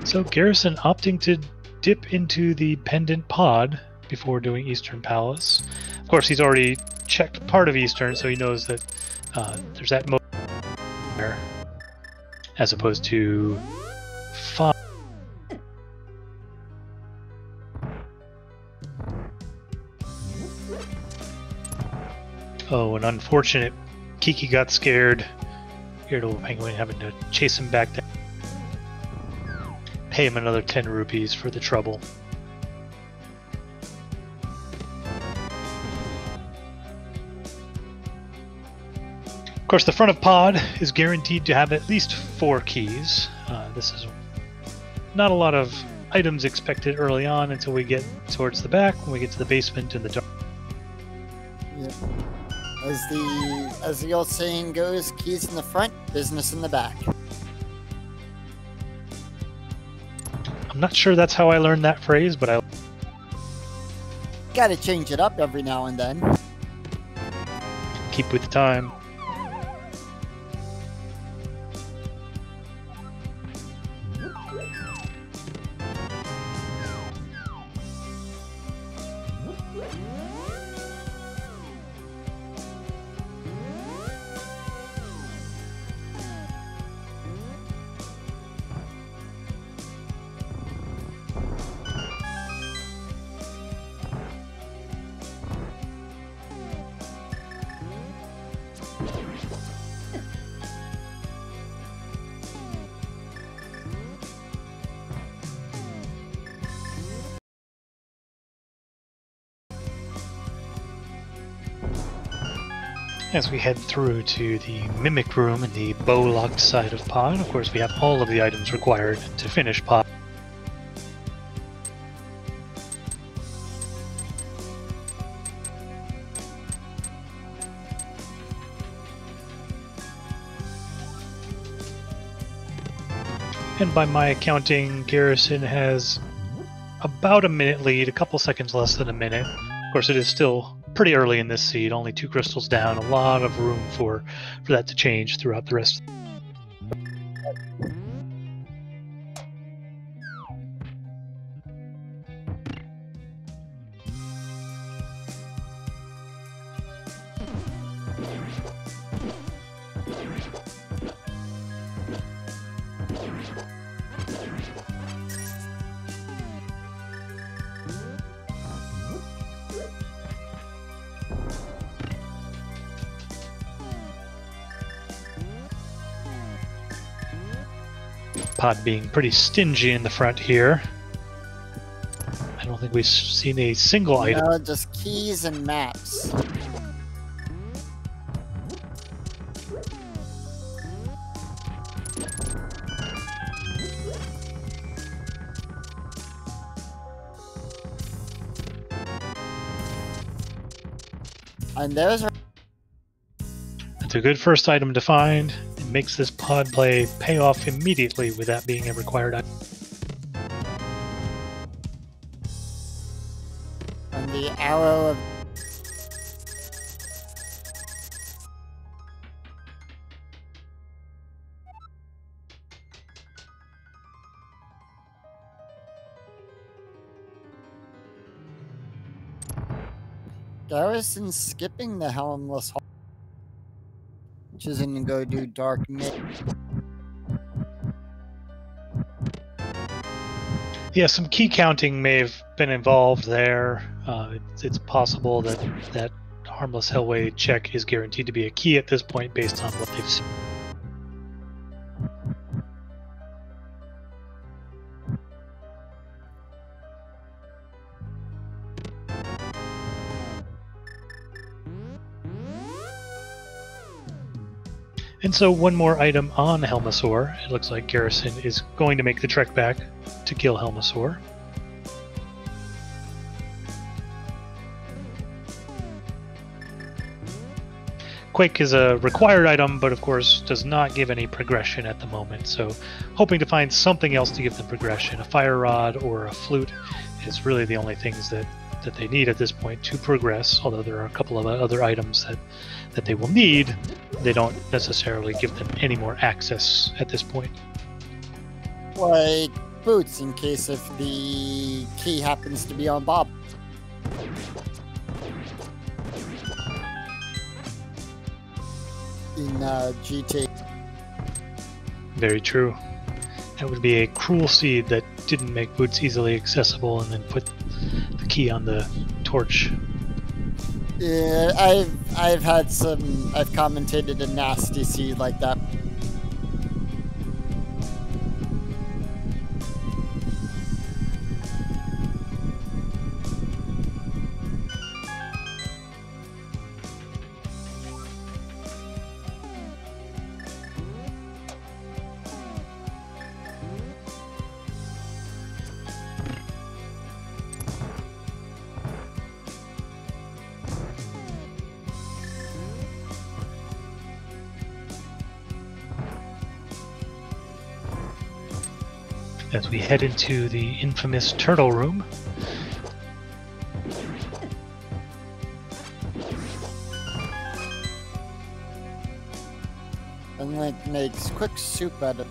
So Garrison opting to dip into the pendant pod before doing Eastern Palace. Of course, he's already checked part of Eastern, so he knows that there's that mode there, as opposed to 5. Oh, an unfortunate Kiki got scared. IrritablePenguin having to chase him back down. Pay him another 10 rupees for the trouble. course, the front of pod is guaranteed to have at least 4 keys. This is not a lot of items expected early on until we get towards the back, when we get to the basement and the dark. Yeah. As the old saying goes, keys in the front, business in the back. I'm not sure that's how I learned that phrase, but I Gotta change it up every now and then. keep with the time. As we head through to the mimic room in the bow-locked side of pod, of course we have all of the items required to finish pod. And by my accounting, Garrison has about a minute lead, a couple seconds less than a minute. Of course, it is still pretty early in this seed, only 2 crystals down, a lot of room for that to change throughout the rest. Pod being pretty stingy in the front here. I don't think we've seen a single item. No, just keys and maps. And there's our... It's a good first item to find. It makes this pod play pay off immediately with that being a required item. And the arrow of... Garrison skipping the Helmless Hall, which is in go do dark mid. Yeah, some key counting may have been involved there. It's possible that that Harmless Hellway check is guaranteed to be a key at this point based on what they've seen. And so one more item on Helmasaur. It looks like Garrison is going to make the trek back to kill Helmasaur. Quake is a required item, but of course does not give any progression at the moment, so hoping to find something else to give them progression. A fire rod or a flute is really the only things that they need at this point to progress, although there are a couple of other items that they will need. They don't necessarily give them any more access at this point. Like boots, in case if the key happens to be on Bob. In GT. Very true. That would be a cruel seed that didn't make boots easily accessible and then put the key on the torch. Yeah, I've had some. I've commentated a nasty seed like that. as we head into the infamous turtle room. And like makes quick soup out of it.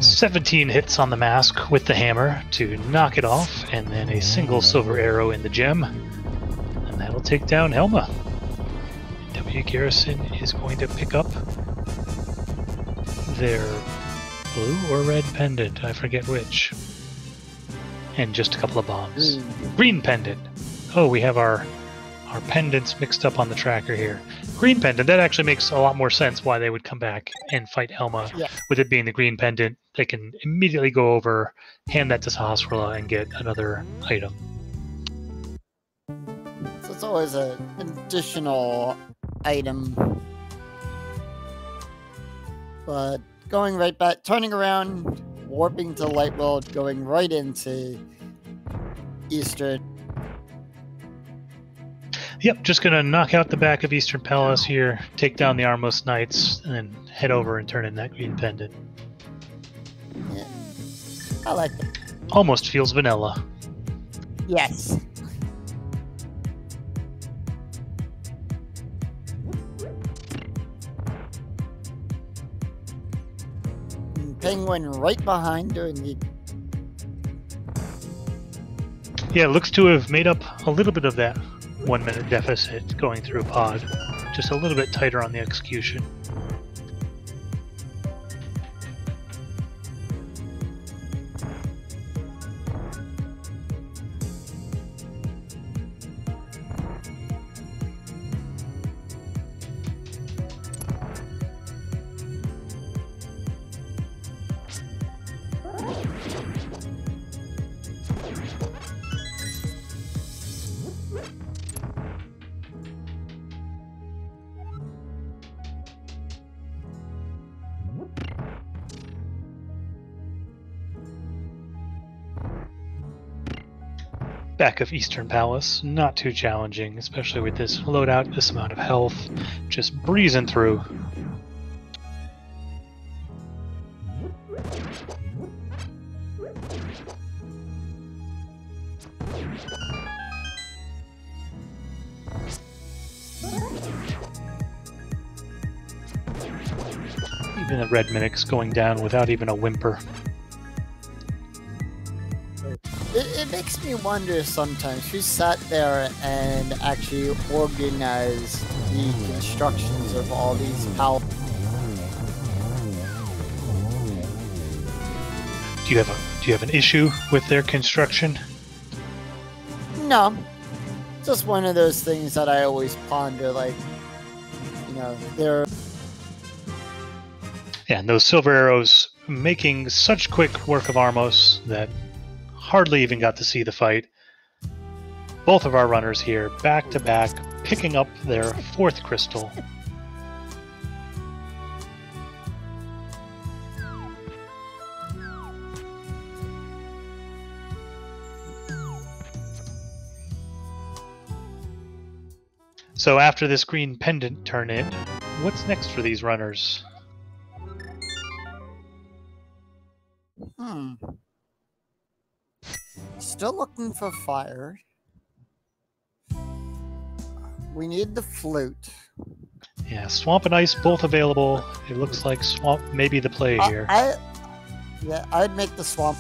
"17 hits on the mask with the hammer to knock it off, and then a single silver arrow in the gem, and that'll take down Helma. WGarrison is going to pick up their blue or red pendant, I forget which, and just a couple of bombs. Green pendant. Oh, we have our pendants mixed up on the tracker here. Green pendant, that actually makes a lot more sense why they would come back and fight Helma. Yeah. With it being the green pendant, they can immediately go over, hand that to Sahasrara, and get another item. So it's always an additional item. But going right back, turning around, warping to Light World, going right into Eastern. Yep, just gonna knock out the back of Eastern Palace here, take down the Armos Knights, and then head over and turn in that green pendant. Yeah. I like it. Almost feels vanilla. Yes. Penguin right behind doing the... Yeah, it looks to have made up a little bit of that 1 minute deficit going through pod. Just a little bit tighter on the execution. Back of Eastern Palace, not too challenging, especially with this loadout, this amount of health, just breezing through. Even the red Minix going down without even a whimper. It makes me wonder sometimes who sat there and actually organized the constructions of all these palaces. Do you have an issue with their construction? No. Just one of those things that I always ponder, like, you know, they're... Yeah, and those silver arrows making such quick work of Armos that hardly even got to see the fight. Both of our runners here, back to back, picking up their 4th crystal. So after this green pendant turn in, what's next for these runners? Still looking for fire. We need the flute. Yeah, Swamp and Ice both available. It looks like Swamp may be the play here. Yeah, I'd make the Swamp.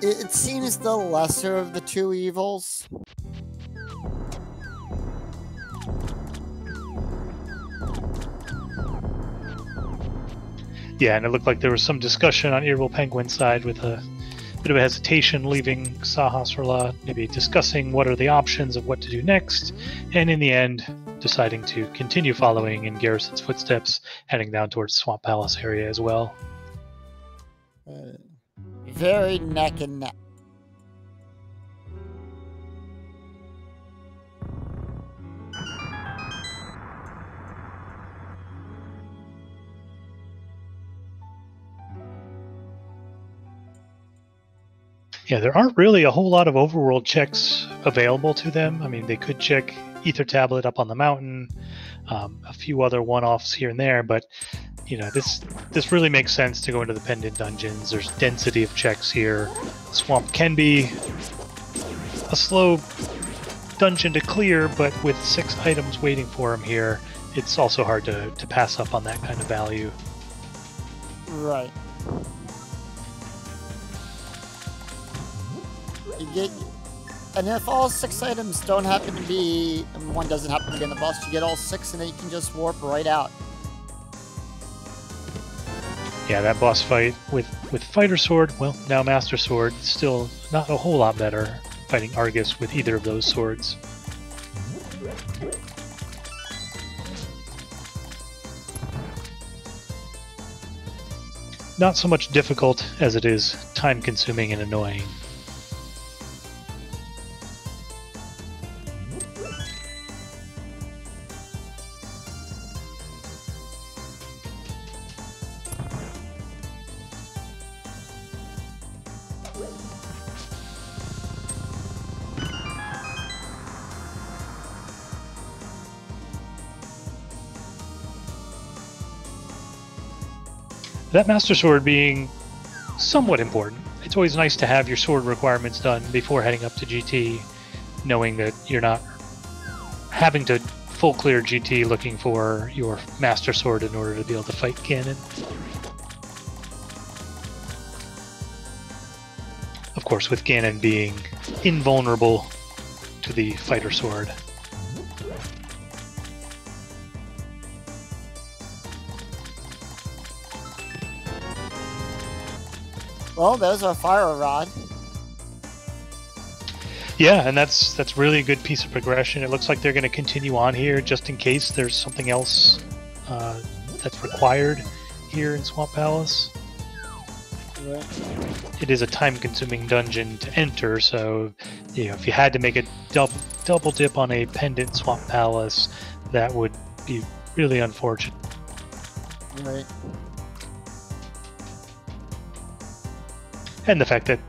It seems the lesser of the two evils. Yeah, and it looked like there was some discussion on IrritablePenguin's side with bit of a hesitation leaving Sahasrarla, maybe discussing what are the options of what to do next, and in the end, deciding to continue following in Garrison's footsteps, heading down towards Swamp Palace area as well. Very neck and neck. Yeah, there aren't really a whole lot of overworld checks available to them. I mean, they could check Ether Tablet up on the mountain, a few other one-offs here and there, but you know, this really makes sense to go into the Pendant Dungeons. There's density of checks here. Swamp can be a slow dungeon to clear, but with 6 items waiting for him here, it's also hard to pass up on that kind of value. Right. And if all 6 items don't happen to be, and one doesn't happen to be in the boss, you get all 6 and then you can just warp right out. Yeah, that boss fight with Fighter Sword, well, now Master Sword, still not a whole lot better fighting Argus with either of those swords. Not so much difficult as it is time-consuming and annoying. That Master Sword being somewhat important. It's always nice to have your sword requirements done before heading up to GT, knowing that you're not having to full clear GT looking for your Master Sword in order to be able to fight Ganon. Of course, with Ganon being invulnerable to the Fighter Sword. Well, there's our fire rod. Yeah, and that's really a good piece of progression. It looks like they're going to continue on here just in case there's something else that's required here in Swamp Palace. Right. It is a time-consuming dungeon to enter, so you know, if you had to make a double dip on a pendant Swamp Palace, that would be really unfortunate. Right. And the fact that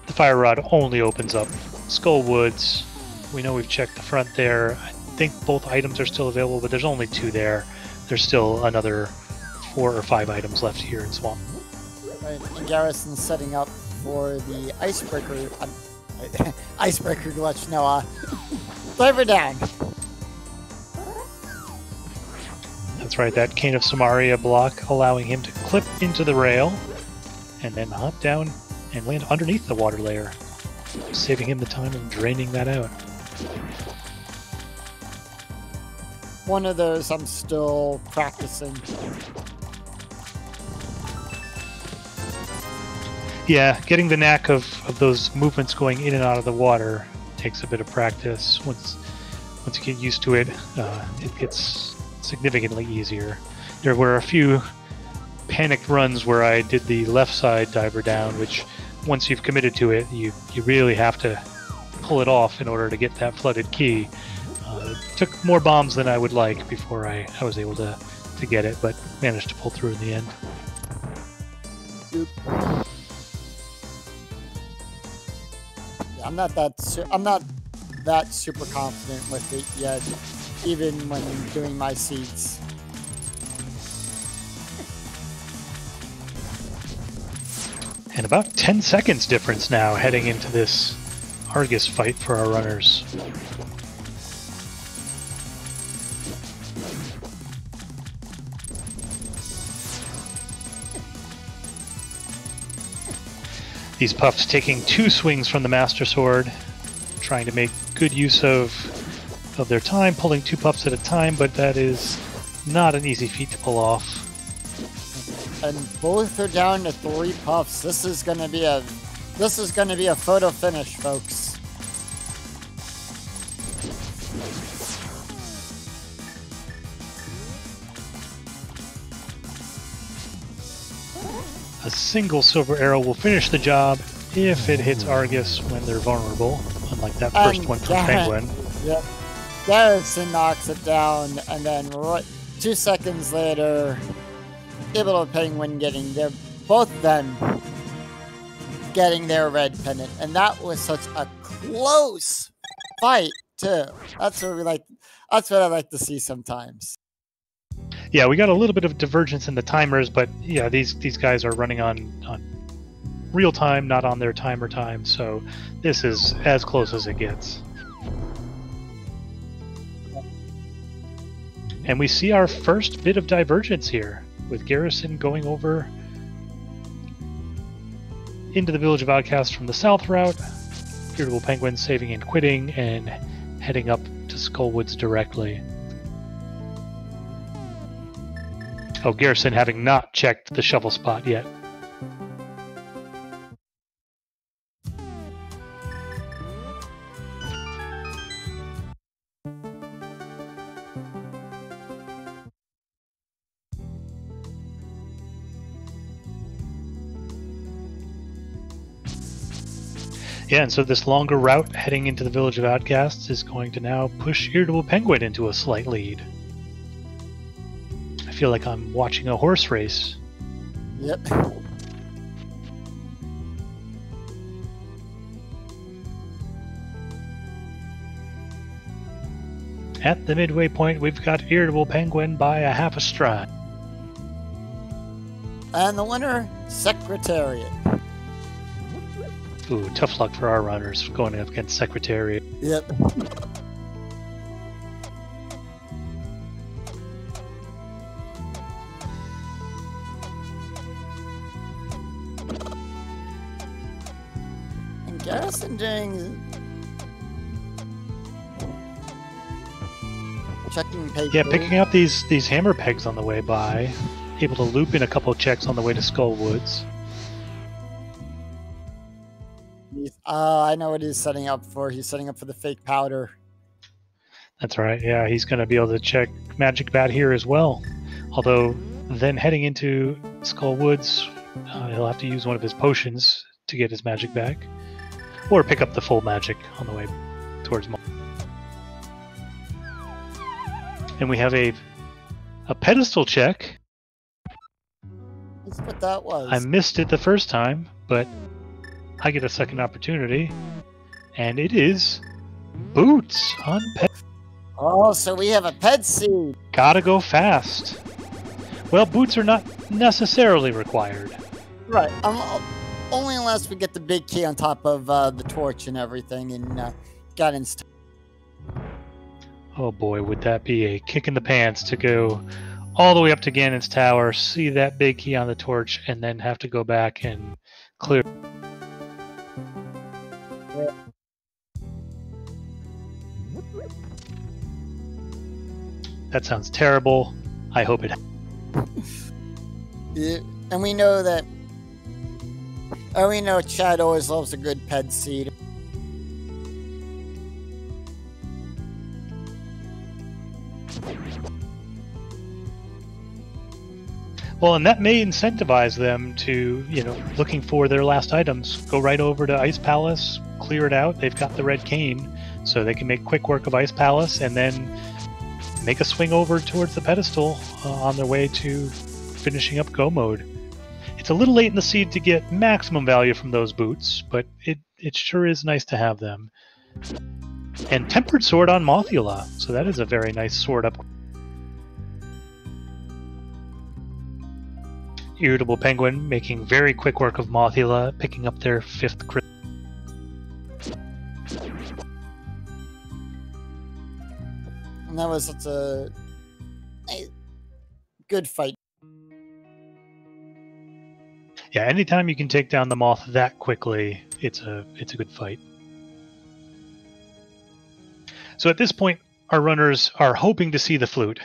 the fire rod only opens up Skull Woods. We know we've checked the front there. I think both items are still available, but there's only 2 there. There's still another 4 or 5 items left here in Swamp. Right. And Garrison's setting up for the icebreaker. Icebreaker glitch. No, diver down. That's right, that Cane of Samaria block allowing him to clip into the rail and then hop down and land underneath the water layer, saving him the time of draining that out. One of those I'm still practicing. Yeah, getting the knack of those movements going in and out of the water takes a bit of practice. Once you get used to it, it gets significantly easier. There were a few panicked runs where I did the left side diver down, which once you've committed to it, you really have to pull it off in order to get that flooded key. It took more bombs than I would like before I was able to get it, but managed to pull through in the end. Oop. Yeah, I'm not that super confident with it yet, even when doing my seats. And about 10 seconds difference now heading into this Argus fight for our runners. These puffs taking 2 swings from the Master Sword, trying to make good use of their time, pulling 2 puffs at a time, but that is not an easy feat to pull off. And both are down to 3 puffs. This is going to be a This is going to be a photo finish, folks. A single silver arrow will finish the job if it hits Argus when they're vulnerable, unlike that first one from Penguin. Yep. Garrison knocks it down, and then 2 seconds later, IrritablePenguin getting their, both of them getting their red pennant, and that was such a close fight too. That's what we like. That's what I like to see sometimes. Yeah, we got a little bit of divergence in the timers, but yeah, these guys are running on real time, not on their timer time, so this is as close as it gets. And we see our first bit of divergence here, with Garrison going over into the Village of Outcasts from the south route, IrritablePenguin saving and quitting, and heading up to Skullwoods directly. Oh, Garrison having not checked the shovel spot yet. Yeah, and so this longer route heading into the Village of Outcasts is going to now push IrritablePenguin into a slight lead. I feel like I'm watching a horse race. Yep. At the midway point, we've got IrritablePenguin by a half a stride. And the winner, Secretariat. Ooh, tough luck for our runners going up against Secretariat. Yep. And Garrison doing... checking paper. Yeah, picking up these hammer pegs on the way by. Able to loop in a couple of checks on the way to Skullwoods. I know what he's setting up for. He's setting up for the fake powder. That's right. Yeah, he's going to be able to check Magic Bat here as well. Although, then heading into Skullwoods, he'll have to use one of his potions to get his magic back. Or pick up the full magic on the way towards Moth. And we have a pedestal check. That's what that was. I missed it the first time, but I get a second opportunity, and it is Boots on Ped. Oh, so we have a ped seed. Gotta go fast. Well, boots are not necessarily required. Right. Only unless we get the big key on top of the torch and everything, and Ganon's. Oh boy, would that be a kick in the pants to go all the way up to Ganon's tower, see that big key on the torch, and then have to go back and clear. That sounds terrible. I hope it. Yeah, and we know that. And we know Chad always loves a good ped seed. Well, and that may incentivize them to, looking for their last items, go right over to Ice Palace, clear it out. They've got the red cane, so they can make quick work of Ice Palace, and then make a swing over towards the pedestal on their way to finishing up Go Mode. It's a little late in the seed to get maximum value from those boots, but it sure is nice to have them. And Tempered Sword on Mothula, so that is a very nice sword up. IrritablePenguin making very quick work of Mothula, picking up their 5th crit. And that was such a good fight. Yeah, anytime you can take down the moth that quickly, it's a good fight. So at this point, our runners are hoping to see the flute.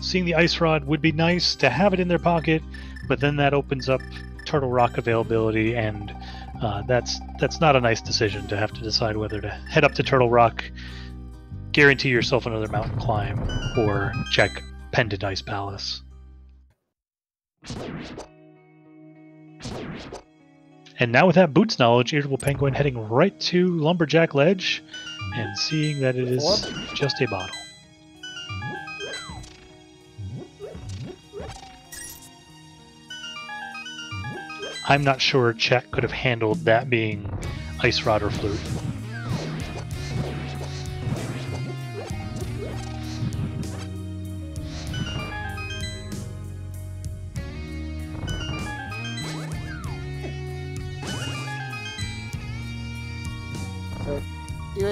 Seeing the ice rod would be nice to have it in their pocket, but then that opens up Turtle Rock availability and That's not a nice decision to have to decide whether to head up to Turtle Rock, guarantee yourself another mountain climb, or check Pendant Ice Palace. And now with that Boots knowledge, IrritablePenguin heading right to Lumberjack Ledge and seeing that it is just a bottle. I'm not sure Chet could have handled that being Ice Rod or Flute.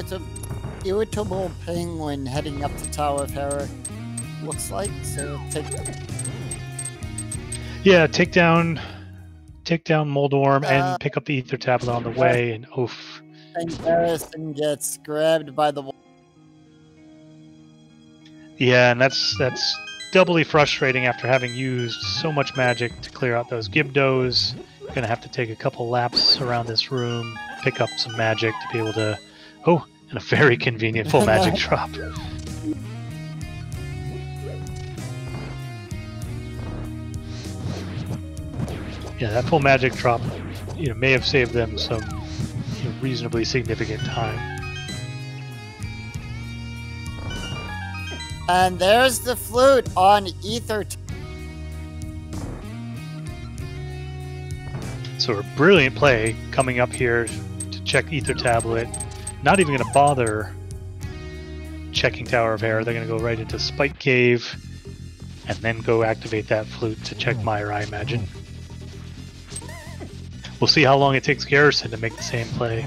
So, IrritablePenguin heading up to Tower of Terror, looks like. So take down Moldorm and pick up the Ether Tablet on the way, and oof. And Garrison gets grabbed by the wall. Yeah, and that's doubly frustrating after having used so much magic to clear out those Gibdos. Gonna have to take a couple laps around this room, pick up some magic to be able to... Oh, and a very convenient full magic drop. Yeah, that full magic drop, may have saved them some reasonably significant time. And there's the flute on Ether. So a brilliant play coming up here to check Ether Tablet. Not even going to bother checking Tower of Hair. They're going to go right into Spike Cave and then go activate that flute to check Meyer, I imagine. We'll see how long it takes Garrison to make the same play.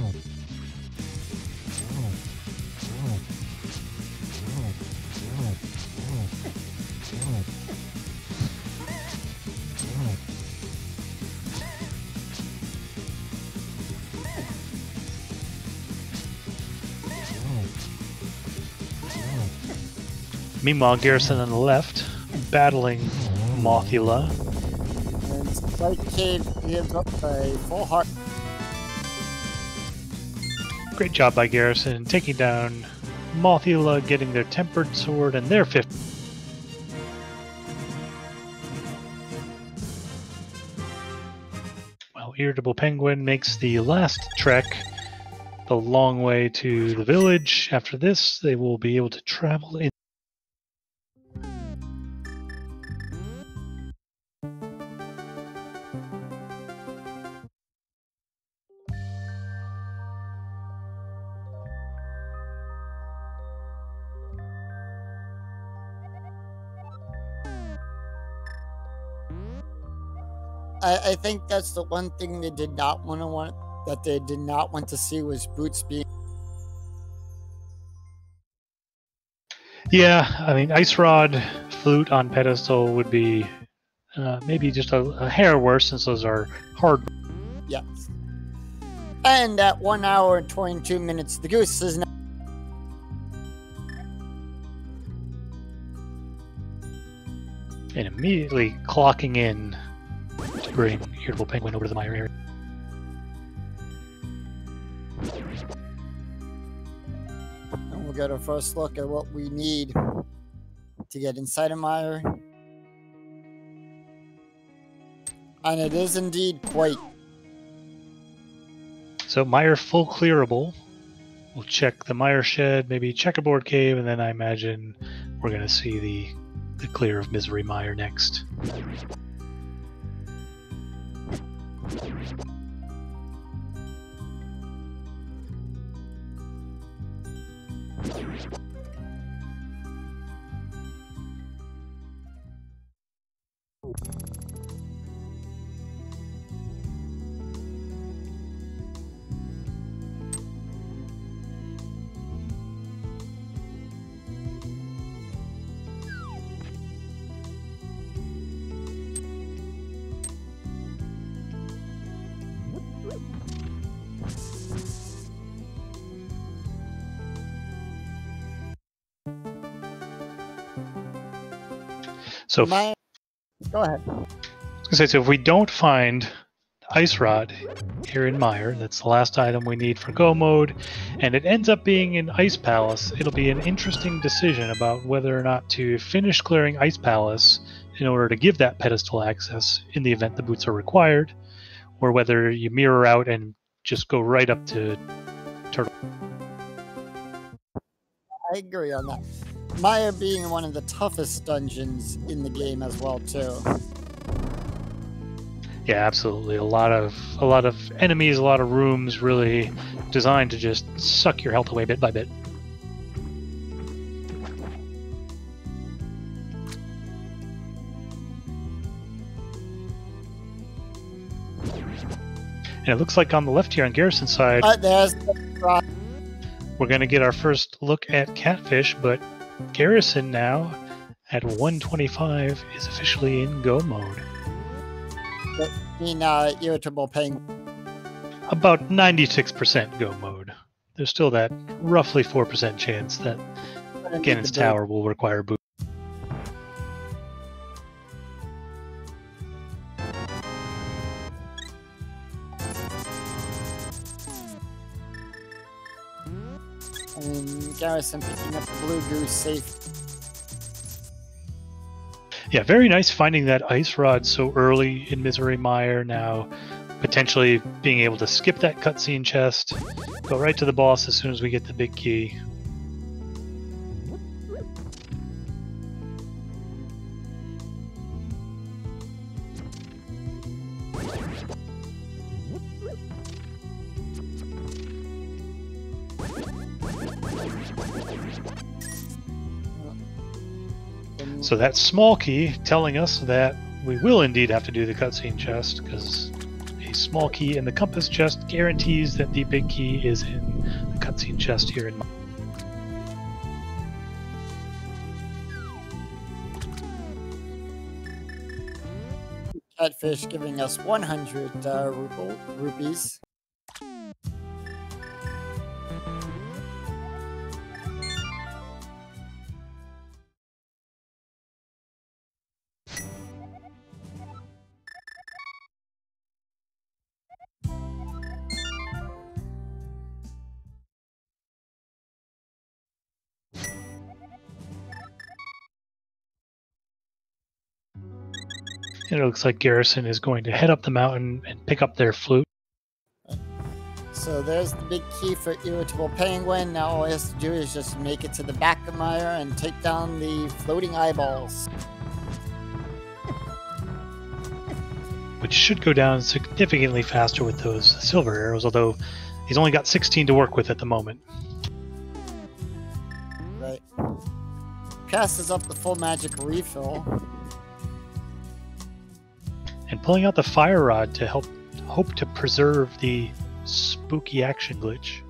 Meanwhile, Garrison on the left, battling Mothula. And Spike Cave gives up a full heart. Great job by Garrison, taking down Mothula, getting their Tempered Sword and their 5th. Well, IrritablePenguin makes the last trek the long way to the village. After this, they will be able to travel in. I think that's the one thing they did not want to see was Boots being. Yeah, I mean, Ice Rod, Flute on pedestal would be maybe just a hair worse, since those are hard. Yes. And at 1 hour and 22 minutes, the goose is now. And immediately clocking in to bring IrritablePenguin over to the Meyer area. And we'll get a first look at what we need to get inside of Meyer. And it is indeed quite. So Meyer full clearable. We'll check the Meyer shed, maybe Checkerboard Cave, and then I imagine we're going to see the clear of Misery Meyer next. So, Go ahead. I was gonna say, so if we don't find Ice Rod here in Mire. That's the last item we need for Go mode, and it ends up being in Ice Palace. It'll be an interesting decision about whether or not to finish clearing Ice Palace in order to give that pedestal access in the event the boots are required, or whether you mirror out and just go right up to Turtle. I agree on that. Mire being one of the toughest dungeons in the game as well too. Yeah, absolutely. A lot of enemies, a lot of rooms, really designed to just suck your health away bit by bit. And it looks like on the left here on Garrison's side, There's we're going to get our first look at Catfish, but Garrison now at 125 is officially in Go mode. in Irritable Penguin. About 96% Go mode. There's still that roughly 4% chance that Ganon's Tower will require boot. And Garrison picking up the Blue Goose safe. Yeah, very nice finding that Ice Rod so early in Misery Mire. Now potentially being able to skip that cutscene chest, go right to the boss as soon as we get the big key. So that small key telling us that we will indeed have to do the cutscene chest, because a small key in the compass chest guarantees that the big key is in the cutscene chest here in Catfish giving us 100 rupees. And it looks like Garrison is going to head up the mountain and pick up their flute. So there's the big key for Irritable Penguin. Now all he has to do is just make it to the back of Mire and take down the floating eyeballs. Which should go down significantly faster with those silver arrows, although he's only got 16 to work with at the moment. Right. Passes up the full magic refill. And pulling out the fire rod to hope to preserve the spooky action glitch.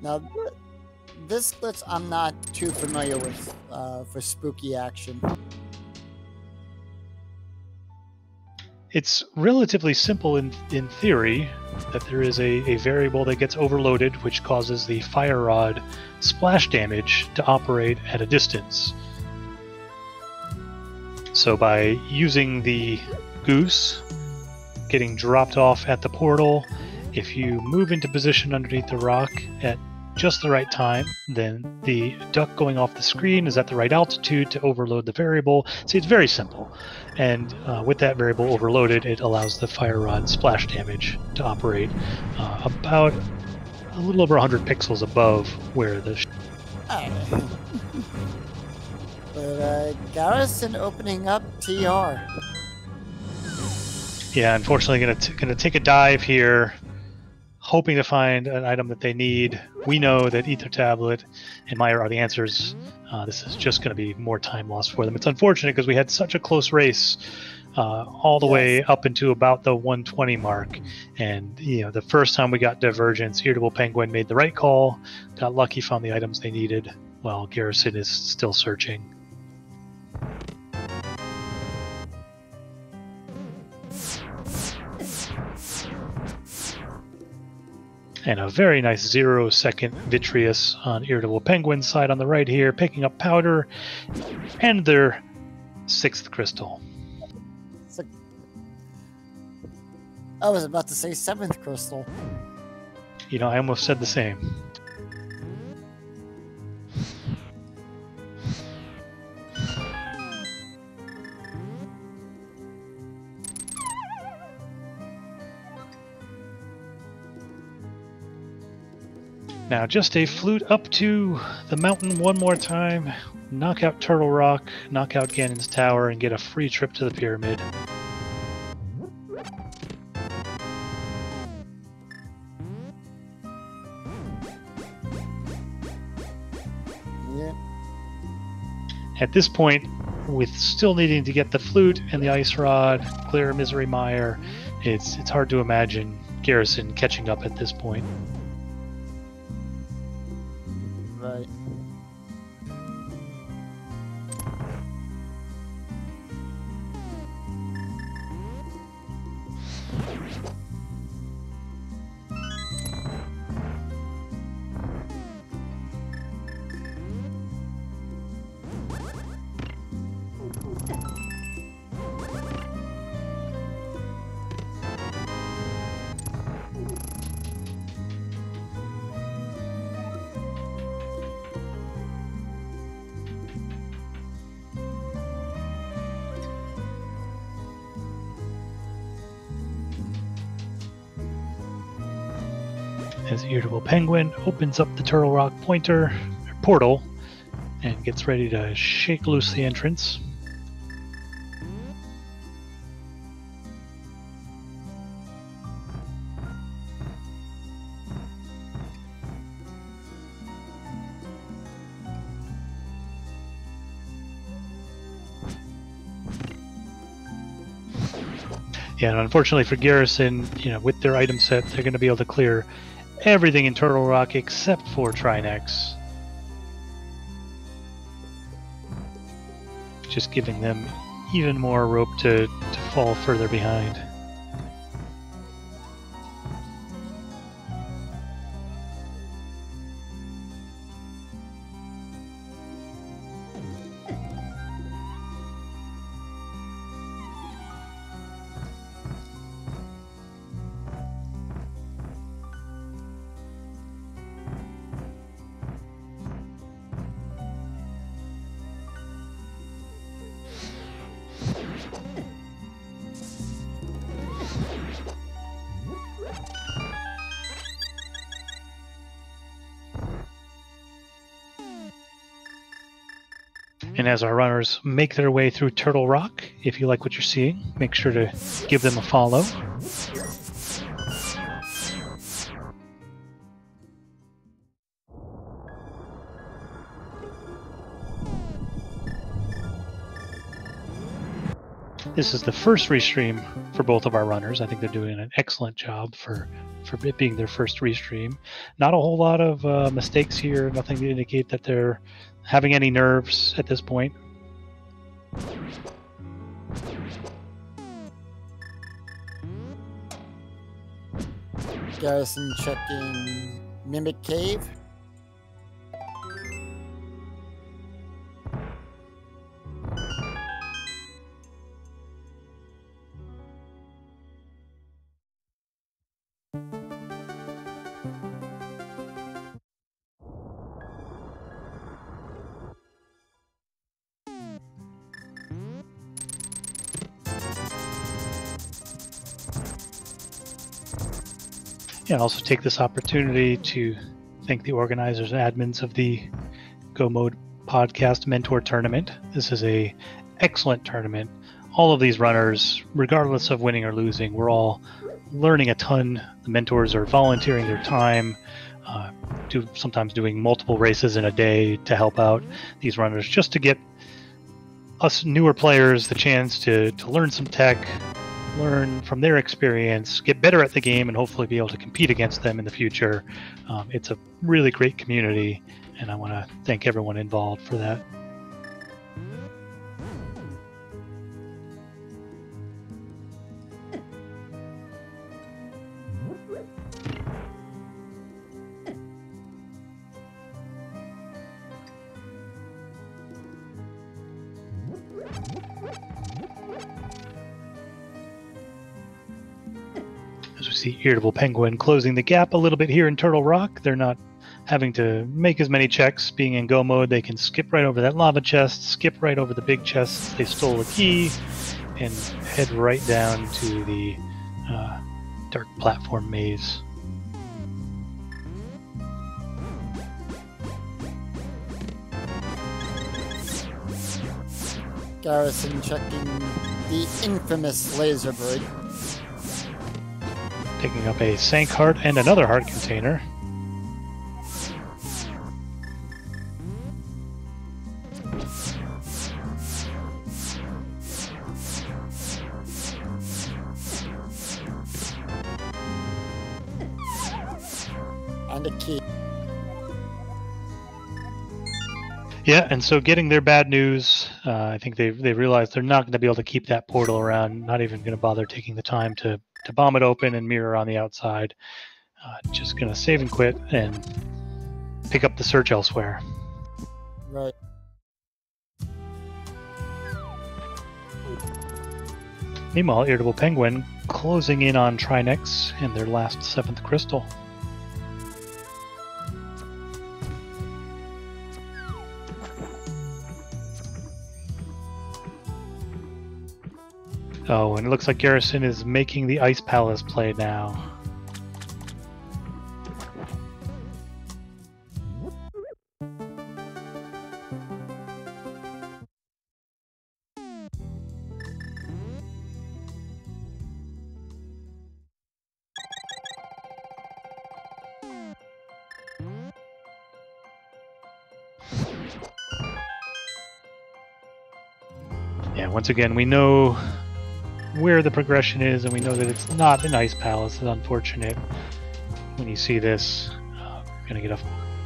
Now, this glitch I'm not too familiar with for spooky action. It's relatively simple in theory, that there is a variable that gets overloaded which causes the fire rod splash damage to operate at a distance. So by using the goose getting dropped off at the portal, if you move into position underneath the rock at just the right time, then the duck going off the screen is at the right altitude to overload the variable. See, it's very simple. And with that variable overloaded, it allows the fire rod splash damage to operate about a little over 100 pixels above where the... But Garrison opening up TR. Yeah, unfortunately gonna take a dive here, hoping to find an item that they need. We know that Ether Tablet and Mire are the answers. This is just going to be more time lost for them. It's unfortunate because we had such a close race all the way up into about the 120 mark. And, you know, the first time we got Divergence, Irritable Penguin made the right call, got lucky, found the items they needed, while Garrison is still searching. And a very nice 0-second Vitreous on IrritablePenguin's side on the right here, picking up powder and their 6th crystal. I was about to say 7th crystal. You know, I almost said the same. Now just a flute up to the mountain one more time, knock out Turtle Rock, knock out Ganon's Tower, and get a free trip to the pyramid. Yeah. At this point, with still needing to get the flute and the ice rod, clear Misery Mire, it's hard to imagine Garrison catching up at this point. Right. As IrritablePenguin opens up the Turtle Rock portal and gets ready to shake loose the entrance. Yeah, and unfortunately for Garrison, you know, with their item set, they're going to be able to clear everything in Turtle Rock except for Trinex. Just giving them even more rope to fall further behind. And as our runners make their way through Turtle Rock, if you like what you're seeing, make sure to give them a follow. This is the first restream for both of our runners. I think they're doing an excellent job for it being their first restream. Not a whole lot of mistakes here, nothing to indicate that they're having any nerves at this point. Garrison checking Mimic Cave. Yeah, I'll also take this opportunity to thank the organizers and admins of the Go Mode Podcast Mentor Tournament. This is an excellent tournament. All of these runners, regardless of winning or losing, we're all learning a ton. The mentors are volunteering their time, sometimes doing multiple races in a day to help out these runners, just to get us newer players the chance to learn some tech, learn from their experience, get better at the game, and hopefully be able to compete against them in the future. It's a really great community, and I want to thank everyone involved for that. we see IrritablePenguin closing the gap a little bit here in Turtle Rock. They're not having to make as many checks. Being in go mode, they can skip right over that lava chest, skip right over the big chest. They stole a key, and head right down to the dark platform maze. Garrison checking the infamous laser brig. Picking up a sank heart and another heart container. And a key. Yeah, and so getting their bad news, I think they realized they're not going to be able to keep that portal around, not even going to bother taking the time to bomb it open and mirror on the outside. Just going to save and quit and pick up the search elsewhere. Right. Meanwhile, IrritablePenguin closing in on Trinex and their last 7th crystal. Oh, and it looks like Garrison is making the Ice Palace play now. Yeah, once again, we know where the progression is, and we know that it's not an Ice Palace. It's unfortunate. When you see this, we're going to get a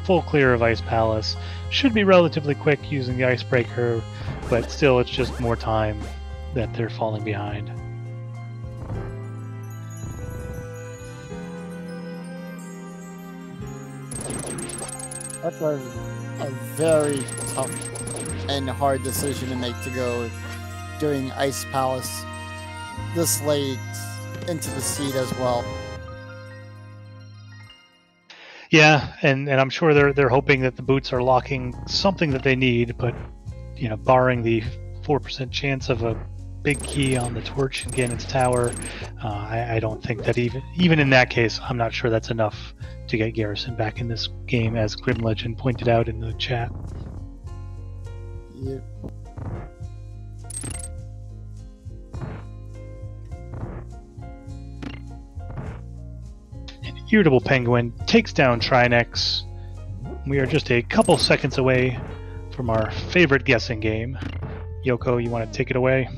full clear of Ice Palace. Should be relatively quick using the Icebreaker, but still it's just more time that they're falling behind. That's a very tough and hard decision to make, to go doing Ice Palace this late into the seed as well. Yeah, and I'm sure they're hoping that the boots are locking something that they need, but you know, barring the 4% chance of a big key on the torch in Ganon's tower, I don't think that even in that case, I'm not sure that's enough to get Garrison back in this game, as Grim Legend pointed out in the chat. Yep. IrritablePenguin takes down Trinex. We are just a couple seconds away from our favorite guessing game. Yoko, you want to take it away?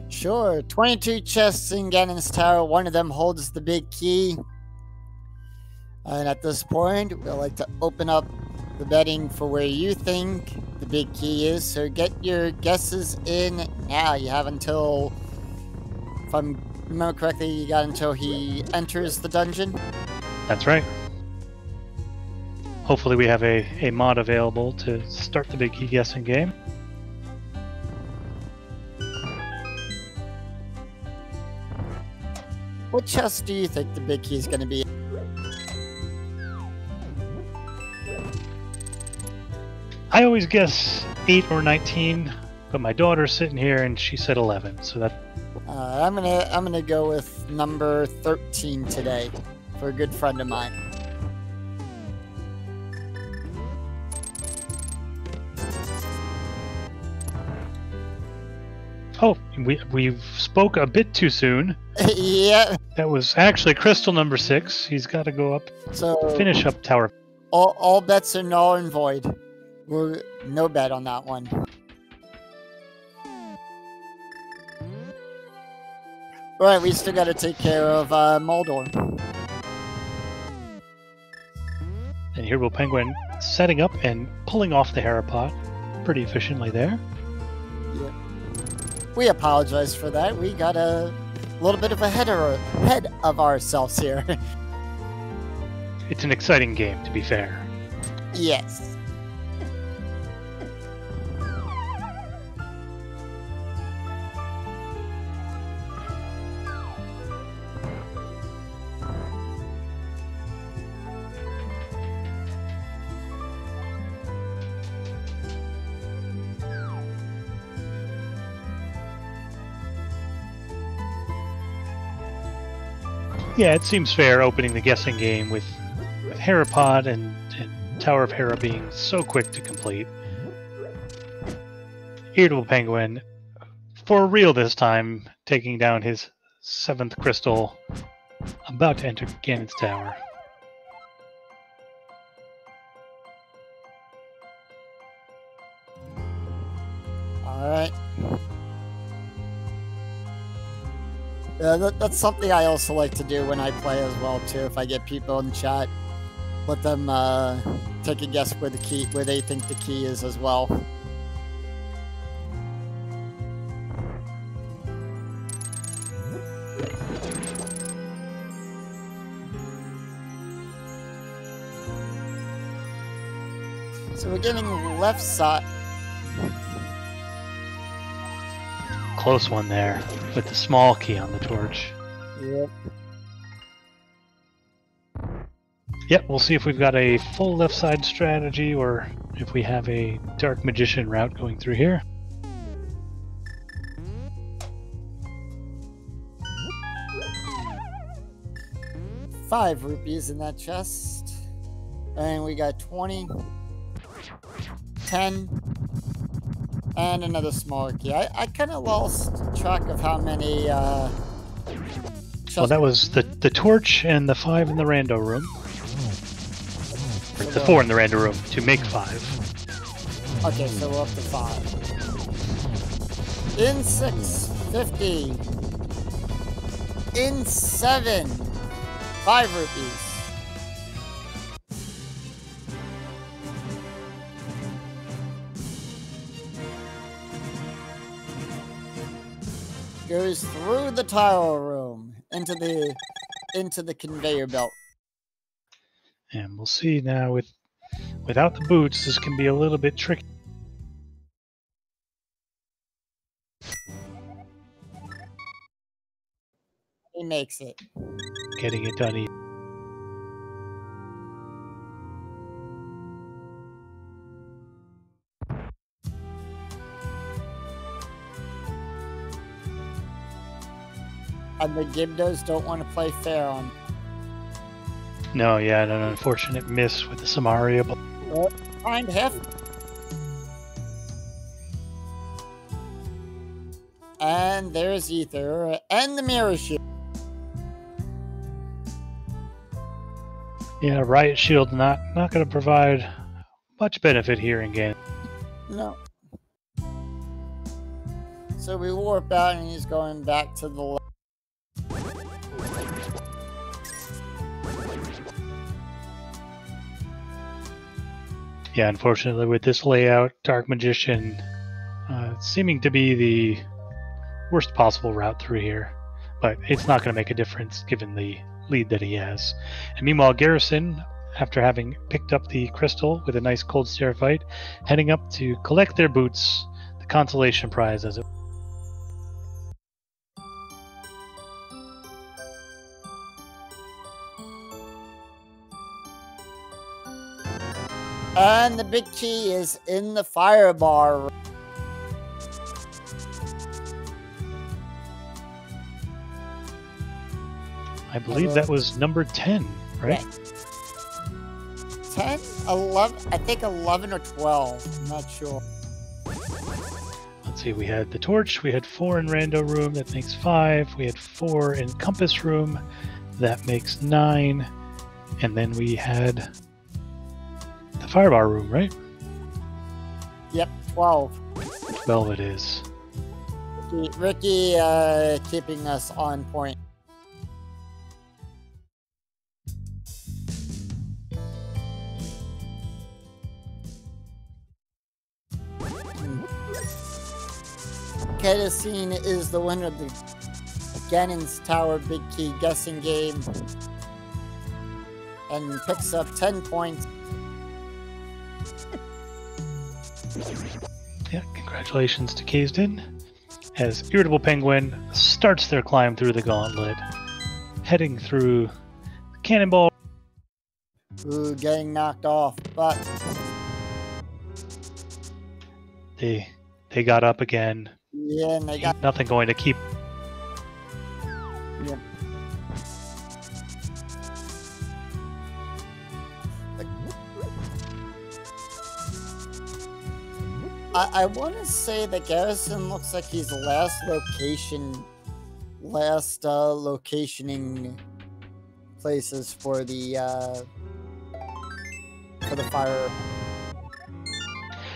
Sure. 22 chests in Ganon's tower. One of them holds the big key. And at this point, we'd like to open up the betting for where you think the big key is. So get your guesses in now. You have until, if I remember correctly, you got until he enters the dungeon. That's right. Hopefully we have a mod available to start the big key guessing game. What chest do you think the big key is going to be? I always guess 8 or 19, but my daughter's sitting here and she said 11, so that... I'm gonna go with number 13 today for a good friend of mine. Oh, we spoke a bit too soon. Yeah. That was actually crystal number 6. He's got to go up, So finish up tower. all bets are null and void. We're no bet on that one. Alright, we still gotta take care of Moldor. And IrritablePenguin setting up and pulling off the Harapot pretty efficiently there. Yeah. We apologize for that. We got a little bit of a head of ourselves here. It's an exciting game, to be fair. Yes. Yeah, it seems fair opening the guessing game with Herapod and Tower of Hera being so quick to complete. IrritablePenguin, for real this time, taking down his 7th crystal, about to enter Ganon's Tower. Alright. That's something I also like to do when I play as well too. If I get people in chat, let them take a guess where they think the key is as well. So we're getting left side. Close one there with the small key on the torch. Yep. Yep, we'll see if we've got a full left side strategy or if we have a Dark Magician route going through here. $5 rupees in that chest. And we got 20, 10, and another small key. I kind of lost track of how many well, that was the torch and the 5 in the Rando room. Or the 4 in the Rando room to make 5. Okay, so we're up to 5. In 6, 50. In 7, 5 rupees. Goes through the tile room into the conveyor belt. And we'll see now without the boots, this can be a little bit tricky. He makes it. Getting it done easy. And the Gibdos don't want to play fair on. No, yeah, an unfortunate miss with the Samaria. Find half. And there's Ether and the mirror shield. Yeah, Riot Shield not going to provide much benefit here in game. No. So we warp out and he's going back to the left. Yeah, unfortunately with this layout, Dark Magician seeming to be the worst possible route through here. But it's not going to make a difference given the lead that he has. And meanwhile, Garrison, after having picked up the crystal with a nice cold stare fight, heading up to collect their boots, the consolation prize as it. And the big key is in the fire bar. I believe that was number 10, right? 10, 11, I think 11 or 12. I'm not sure. Let's see, we had the torch, we had 4 in Rando room, that makes 5. We had 4 in Compass room, that makes 9. And then we had the Firebar room, right? Yep, 12. 12 it is. Ricky keeping us on point. Kerosene is the winner of the Ganon's Tower Big Key guessing game and picks up 10 points. Yeah, congratulations to Kazdin as IrritablePenguin starts their climb through the gauntlet, heading through the cannonball. Ooh, getting knocked off, but They got up again. yeah, and they got Nothing going to keep. yeah. I want to say that Garrison looks like he's last locationing places for the fire.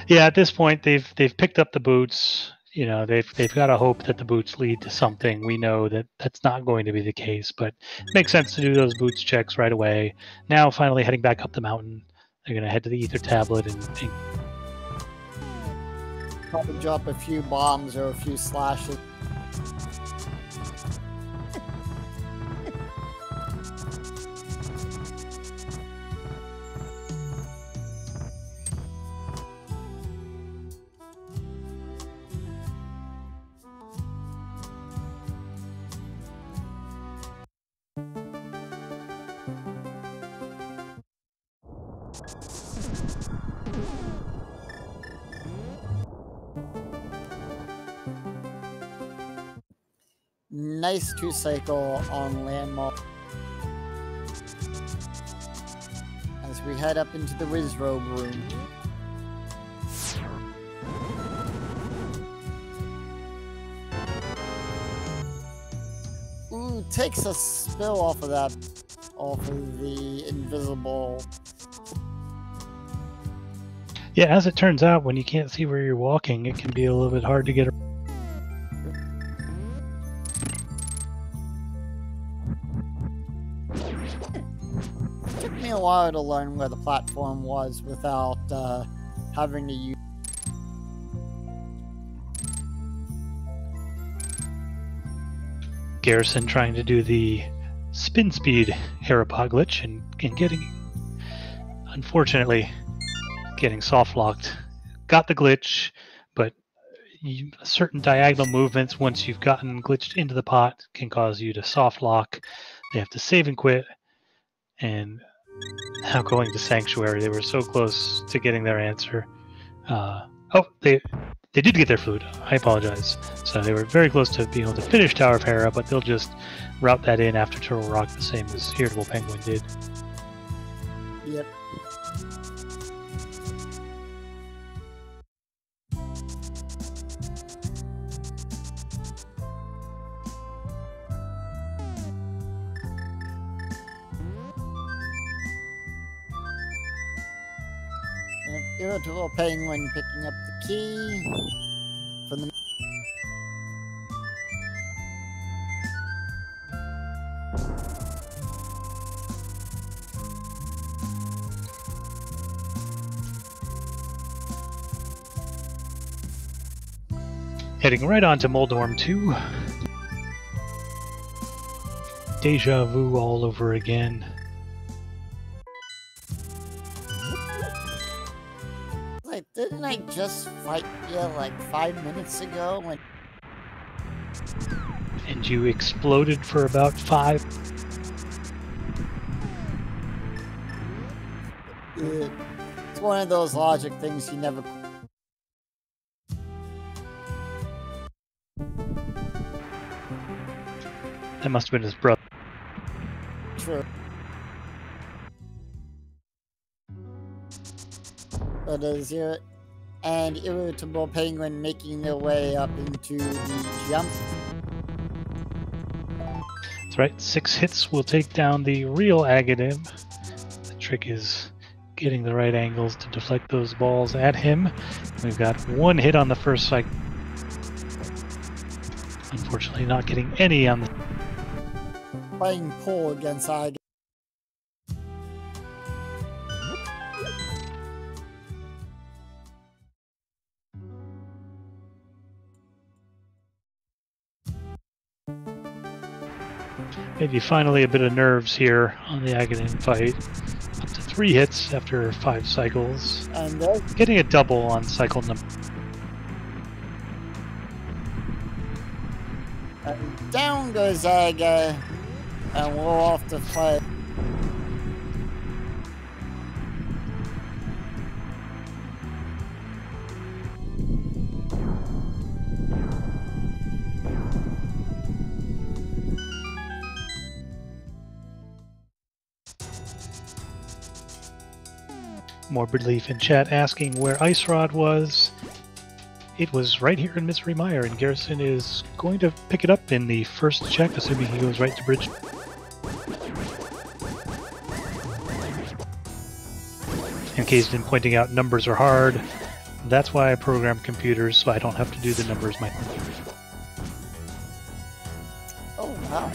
Yeah, at this point they've picked up the boots. You know, they've got to hope that the boots lead to something. We know that that's not going to be the case, but it makes sense to do those boots checks right away. Now, finally heading back up the mountain, they're going to head to the ether tablet and Probably drop a few bombs or a few slashes. Nice 2-cycle on landmark as we head up into the Wizrobe room. Ooh, takes a spill off of the invisible. yeah, as it turns out, when you can't see where you're walking, it can be a little bit hard to get around. Took me a while to learn where the platform was without having to use. Garrison trying to do the spin speed Harapod glitch and getting, unfortunately, getting soft locked. Got the glitch, but certain diagonal movements, once you've gotten glitched into the pot, can cause you to soft lock. They have to save and quit. And now going to Sanctuary, they were so close to getting their answer. Oh, they did get their food. I apologize. So they were very close to being able to finish Tower of Hera, but they'll just route that in after Turtle Rock, the same as IrritablePenguin did. Yep. IrritablePenguin picking up the key from the. Heading right on to Moldorm 2. Deja vu all over again. Like, didn't I just fight you like 5 minutes ago when? And you exploded for about 5. It's one of those logic things you never. That must have been his brother. True. But as here, and IrritablePenguin making their way up into the jump. That's right, 6 hits will take down the real Agadim. The trick is getting the right angles to deflect those balls at him. We've got 1 hit on the first cycle. Unfortunately, not getting any on the. Playing pool against Aga. Maybe finally a bit of nerves here on the Agadim fight. Up to 3 hits after 5 cycles. And getting a double on cycle number. down goes Aga, and we're off to fight. More belief in chat asking where Ice Rod was. It was right here in Misery Mire, and Garrison is going to pick it up in the first check, assuming he goes right to bridge. In case been pointing out, numbers are hard. That's why I program computers, so I don't have to do the numbers myself. Oh, wow.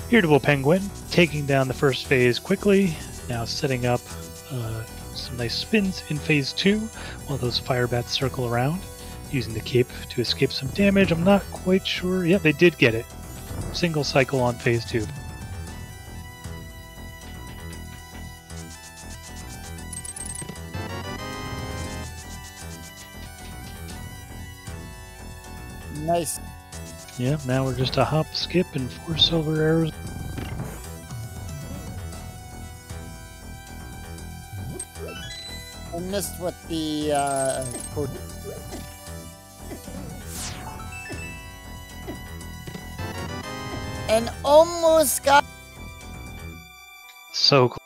IrritablePenguin taking down the first phase quickly, now setting up some nice spins in phase 2 while those fire bats circle around, using the cape to escape some damage. I'm not quite sure. Yeah, they did get it. Single cycle on phase 2. Nice. Yeah, now we're just a hop, skip, and 4 silver arrows. I missed what the code. And almost got. So close.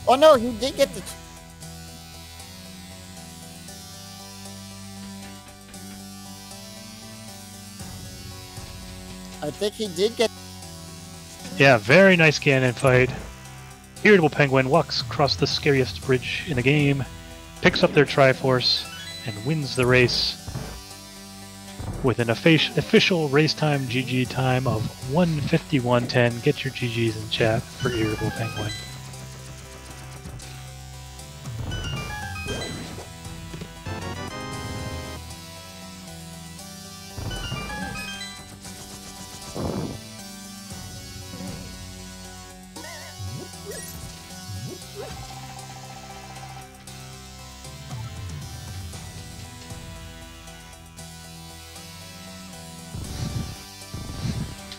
Oh no, he did get the. I think he did get. Yeah, very nice cannon fight. IrritablePenguin walks across the scariest bridge in the game, picks up their Triforce, and wins the race with an official race time GG time of 1:51.10. Get your GGs in chat for IrritablePenguin.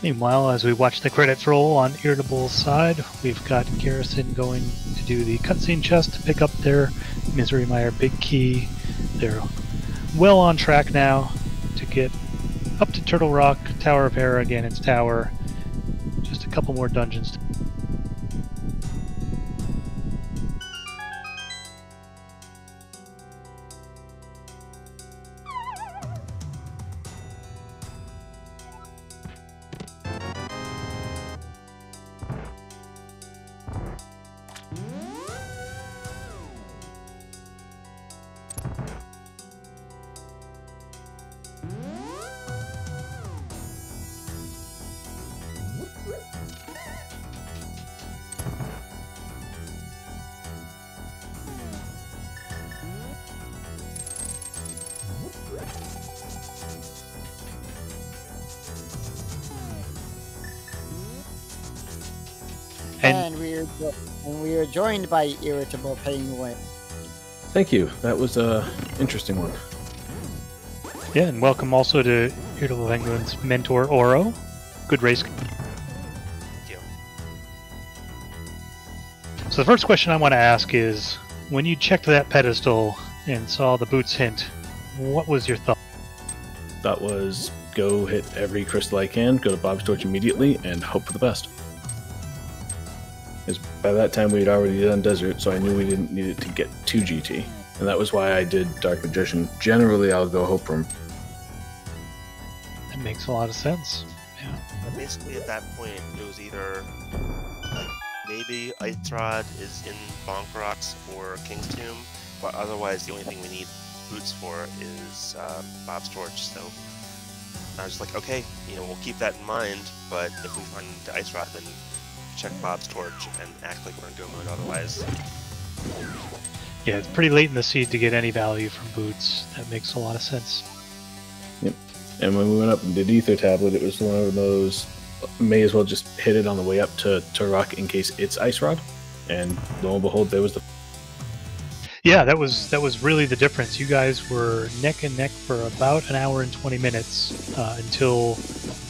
Meanwhile, as we watch the credits roll on Irritable's side, we've got Garrison going to do the cutscene chest to pick up their Misery Mire big key. They're well on track now to get up to Turtle Rock, Tower of Hera, Ganon's Tower. Just a couple more dungeons. And we are joined by IrritablePenguin. Thank you. That was a interesting one. Yeah, and welcome also to IrritablePenguin's mentor, Oro. Good race. Thank you. So the first question I want to ask is, when you checked that pedestal and saw the boots hint, what was your thought? That was go hit every crystal I can, go to Bob's Torch immediately, and hope for the best. Because by that time we had already done Desert, so I knew we didn't need it to get to GT. And that was why I did Dark Magician. Generally, I'll go Hope Room. That makes a lot of sense. Yeah. Basically, at that point, it was either like maybe Ice Rod is in Bonkrocks or King's Tomb, but otherwise the only thing we need boots for is Bob's Torch. So I was like, okay, we'll keep that in mind, but if we find the Ice Rod, then check Bob's Torch and act like we're in go mode otherwise. Yeah, it's pretty late in the seed to get any value from boots. That makes a lot of sense. Yep. And when we went up and did Ether Tablet, it was one of those, may as well just hit it on the way up to Rock in case it's Ice Rod. And lo and behold, there was the... Yeah, that was really the difference. You guys were neck and neck for about an hour and 20 minutes until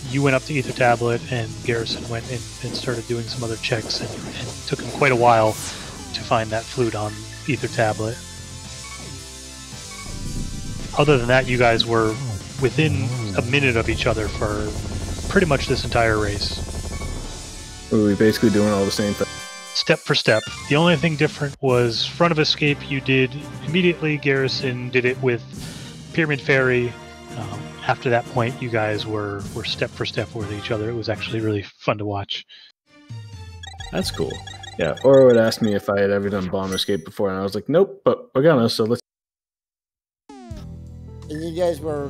you went up to Ether Tablet and Garrison went and started doing some other checks, and it took him quite a while to find that flute on Ether Tablet. Other than that, you guys were within a minute of each other for pretty much this entire race. We were basically doing all the same thing. step for step. The only thing different was front of escape you did immediately. Garrison did it with Pyramid Fairy. After that point, you guys were step for step with each other. It was actually really fun to watch. That's cool. Yeah, Oro would ask me if I had ever done bomb escape before, and I was like, nope, but we're gonna, so let's... And you guys were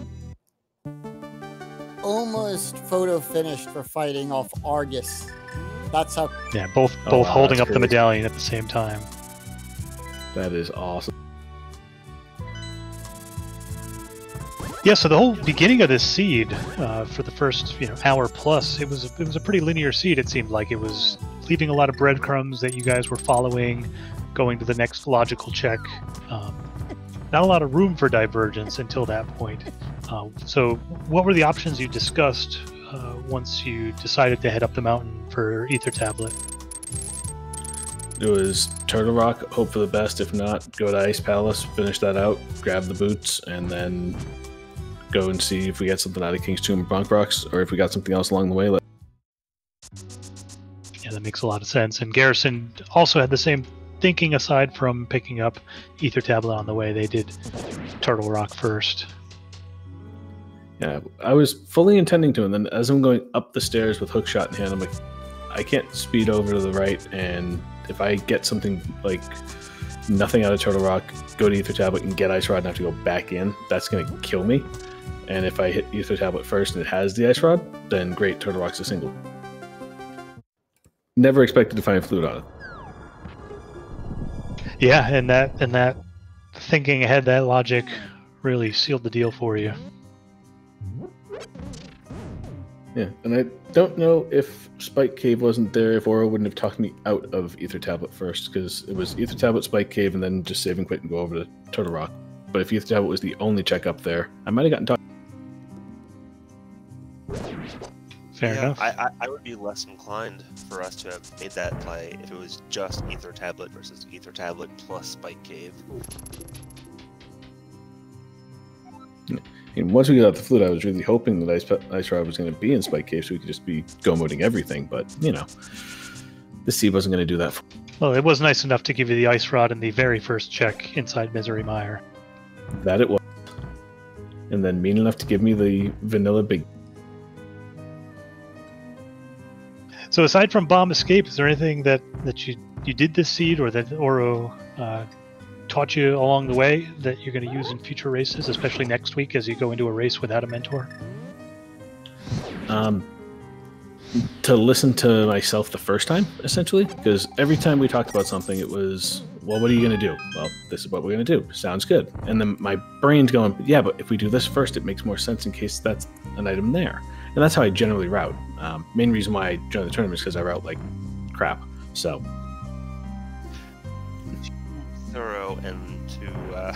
almost photo finished for fighting off Argus. That's how... Yeah, both wow, holding up crazy. the medallion at the same time. That is awesome. Yeah, so the whole beginning of this seed, for the first hour plus, it was a pretty linear seed. It seemed like it was leaving a lot of breadcrumbs that you guys were following, going to the next logical check. Not a lot of room for divergence until that point. So, what were the options you discussed once you decided to head up the mountain for Ether Tablet? It was Turtle Rock, hope for the best. If not, go to Ice Palace, finish that out, grab the boots, and then go and see if we get something out of King's Tomb or Bonk Rocks, or if we got something else along the way. Yeah, that makes a lot of sense. And Garrison also had the same thinking. Aside from picking up Ether Tablet on the way, they did Turtle Rock first. Yeah, I was fully intending to, and then as I'm going up the stairs with Hookshot in hand, I'm like, I can't speed over to the right, and if I get something like nothing out of Turtle Rock, go to Ether Tablet and get Ice Rod and have to go back in, that's going to kill me. And if I hit Ether Tablet first and it has the Ice Rod, then great, Turtle Rock's a single. Never expected to find Flute on it. Yeah, and that thinking ahead, that logic really sealed the deal for you. Yeah, and I don't know if Spike Cave wasn't there, if Oro wouldn't have talked me out of Ether Tablet first, because it was Ether Tablet, Spike Cave, and then just save and quit and go over to Turtle Rock. But if Ether Tablet was the only check up there, I might have gotten talked. Fair enough. I would be less inclined for us to have made that play if it was just Ether Tablet versus Ether Tablet plus Spike Cave. And once we got the Flute, I was really hoping that Ice Rod was going to be in Spike Cave so we could just be go-moding everything, but, the seed wasn't going to do that. Well, it was nice enough to give you the Ice Rod in the very first check inside Misery Mire. That it was. And then mean enough to give me the vanilla big... So aside from Bomb Escape, is there anything that you did this seed or that Oro taught you along the way that you're going to use in future races, especially next week as you go into a race without a mentor? To listen to myself the first time, essentially, because every time we talked about something, it was, well, what are you going to do? Well, this is what we're going to do. Sounds good. And then my brain's going, yeah, but if we do this first, it makes more sense in case that's an item there. And that's how I generally route. Main reason why I joined the tournament is because I route like crap. So thorough and to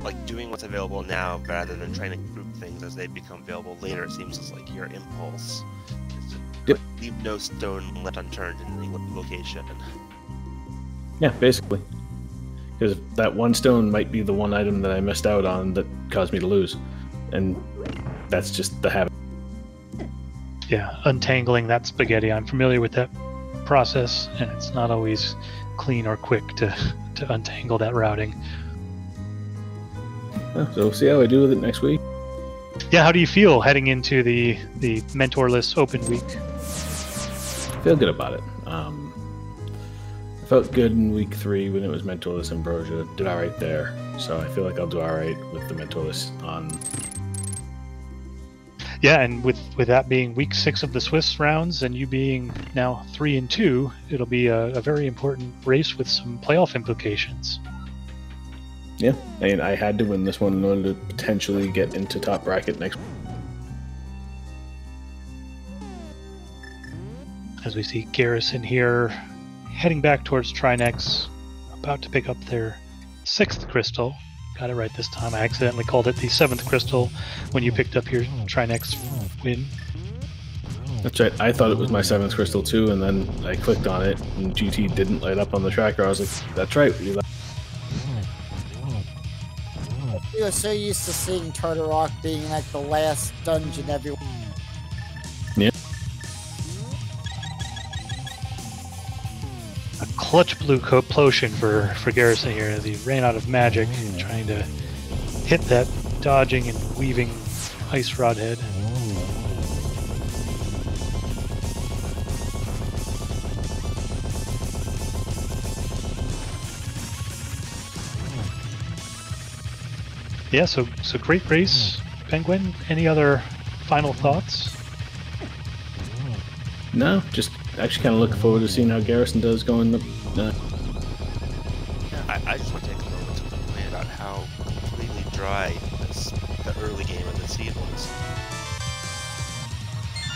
like doing what's available now rather than trying to group things as they become available later. It seems like your impulse is to Yep. leave no stone left unturned in any location. yeah, basically, because that one stone might be the one item that I missed out on that caused me to lose, and that's just the habit. Yeah, untangling that spaghetti. I'm familiar with that process, and it's not always clean or quick to untangle that routing. So we'll see how I do with it next week. Yeah, how do you feel heading into the mentorless open week? Feel good about it. I felt good in week 3 when it was mentorless Ambrosia. Did all right there, so I feel like I'll do all right with the mentorless on. Yeah, and with that being week 6 of the Swiss rounds and you being now 3-2, it'll be a very important race with some playoff implications. Yeah, and I had to win this one in order to potentially get into top bracket next. As we see Garrison here heading back towards Trinex, about to pick up their 6th crystal. Got it right this time. I accidentally called it the 7th crystal when you picked up your Trinex win. That's right. I thought it was my 7th crystal too, and then I clicked on it, and GT didn't light up on the tracker. I was like, "That's right." You were so used to seeing Turtle Rock being like the last dungeon everyone. Yeah. clutch blue potion for Garrison here as he ran out of magic, trying to hit that dodging and weaving ice rod head. Yeah, so great race, Penguin. Any other final thoughts? No, just actually kind of looking forward to seeing how Garrison does going. Yeah, I just want to take a moment to complain about how completely dry the early game of the seed was.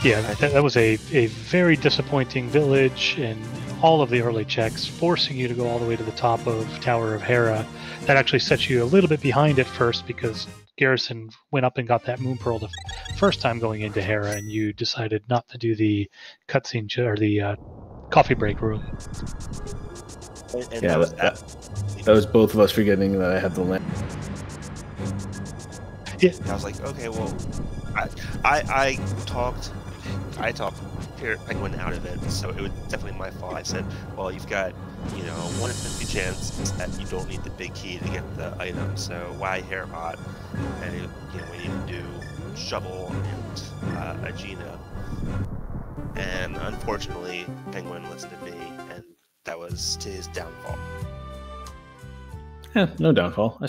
Yeah, that was a very disappointing village, and all of the early checks forcing you to go all the way to the top of Tower of Hera. That actually set you a little bit behind at first because Garrison went up and got that Moon Pearl the first time going into Hera, and you decided not to do the cutscene or the coffee break room. And Yeah, that was both of us forgetting that I had the land. Yeah. I was like, okay, well, I talked Penguin out of it, so it was definitely my fault. I said, well, you've got, 1 in 50 chance that you don't need the big key to get the item, so why Hairpot? And we need to do Shovel and Agena. And unfortunately, Penguin listened to me, and that was to his downfall. Yeah, no downfall.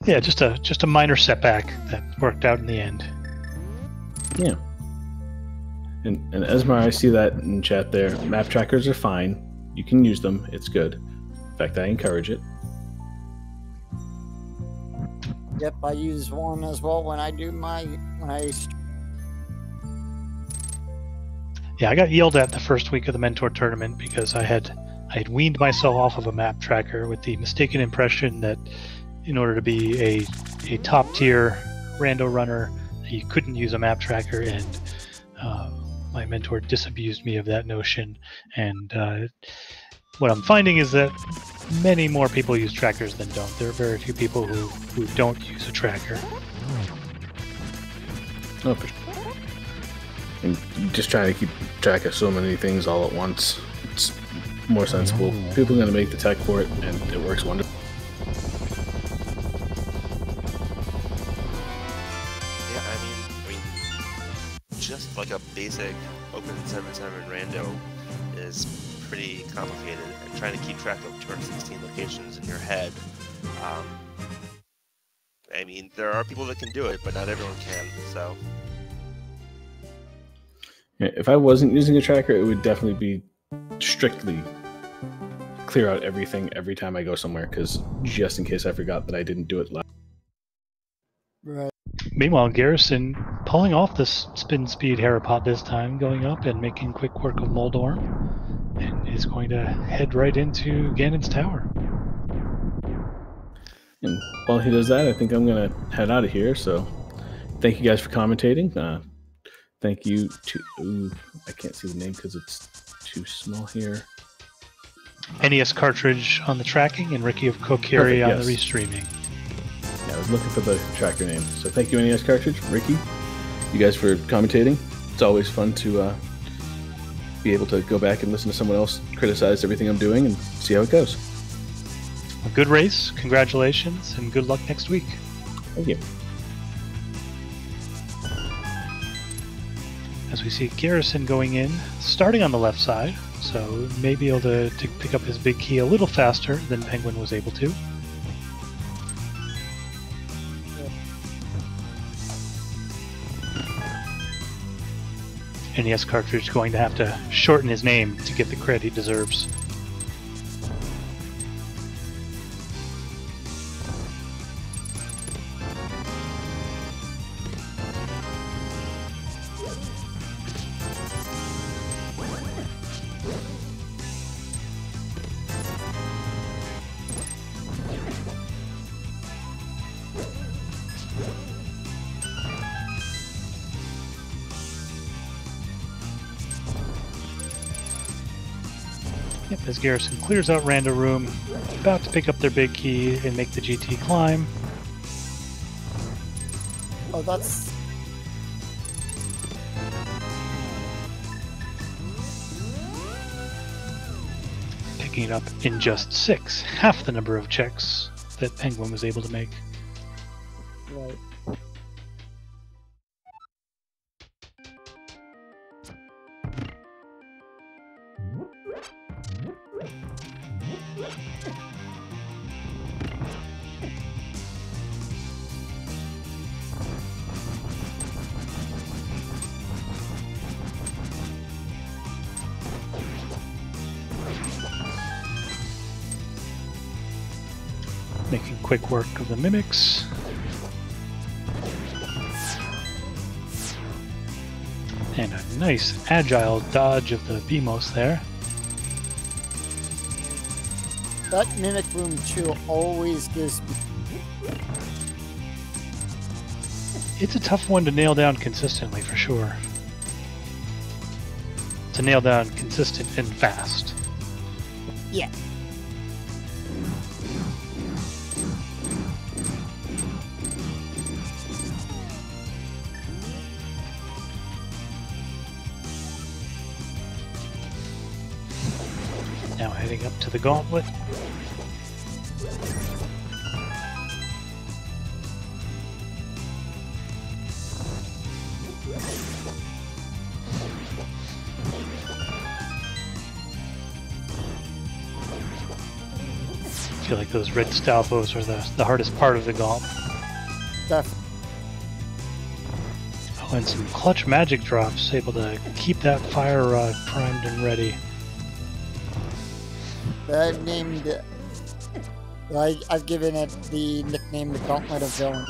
Yeah, just a minor setback that worked out in the end. Yeah. And Esmar, I see that in chat there. Map trackers are fine. You can use them. It's good. In fact, I encourage it. Yep, I use one as well when I Yeah, I got yelled at the first week of the Mentor tournament because I had weaned myself off of a map tracker with the mistaken impression that in order to be a top tier rando runner, you couldn't use a map tracker, and my mentor disabused me of that notion. And what I'm finding is that many more people use trackers than don't. There are very few people who don't use a tracker. Oh, for sure. And just trying to keep track of so many things all at once. It's more sensible. People are going to make the tech for it, and it works wonderfully. Yeah, I mean, just like a basic Open 7/7 rando is pretty complicated, and trying to keep track of 216 locations in your head. I mean, there are people that can do it, but not everyone can, so. Yeah, if I wasn't using a tracker, it would definitely be strictly clear out everything every time I go somewhere, because just in case I forgot that I didn't do it last. Right. Meanwhile, Garrison pulling off the spin speed Harapot this time, going up and making quick work of Moldorm, and is going to head right into Ganon's tower. And while he does that, I think I'm going to head out of here. So thank you guys for commentating. Thank you to... I can't see the name because it's too small here. NES cartridge on the tracking and RickyofKokiri on yes. the restreaming. Yeah, I was looking for the tracker name. So thank you, NES cartridge, Ricky, you guys for commentating. It's always fun to be able to go back and listen to someone else criticize everything I'm doing and see how it goes. A good race, congratulations, and good luck next week. Thank you. As we see Garrison going in, starting on the left side, so may be able to pick up his big key a little faster than Penguin was able to. NES cartridge going to have to shorten his name to get the credit he deserves. Yep, as Garrison clears out Rando Room, about to pick up their big key and make the GT climb. Oh, that's... picking it up in just 6, half the number of checks that Penguin was able to make. Right. Making quick work of the mimics. And a nice agile dodge of the Beamos there. That Mimic Room 2 always gives me... It's a tough one to nail down consistently, for sure. To nail down consistent and fast. Yeah. Now heading up to the gauntlet. I feel like those red Stalfos are the hardest part of the gauntlet. Definitely. Oh, and some clutch magic drops, able to keep that fire rod primed and ready. I've named... I've given it the nickname the Gauntlet of Villain.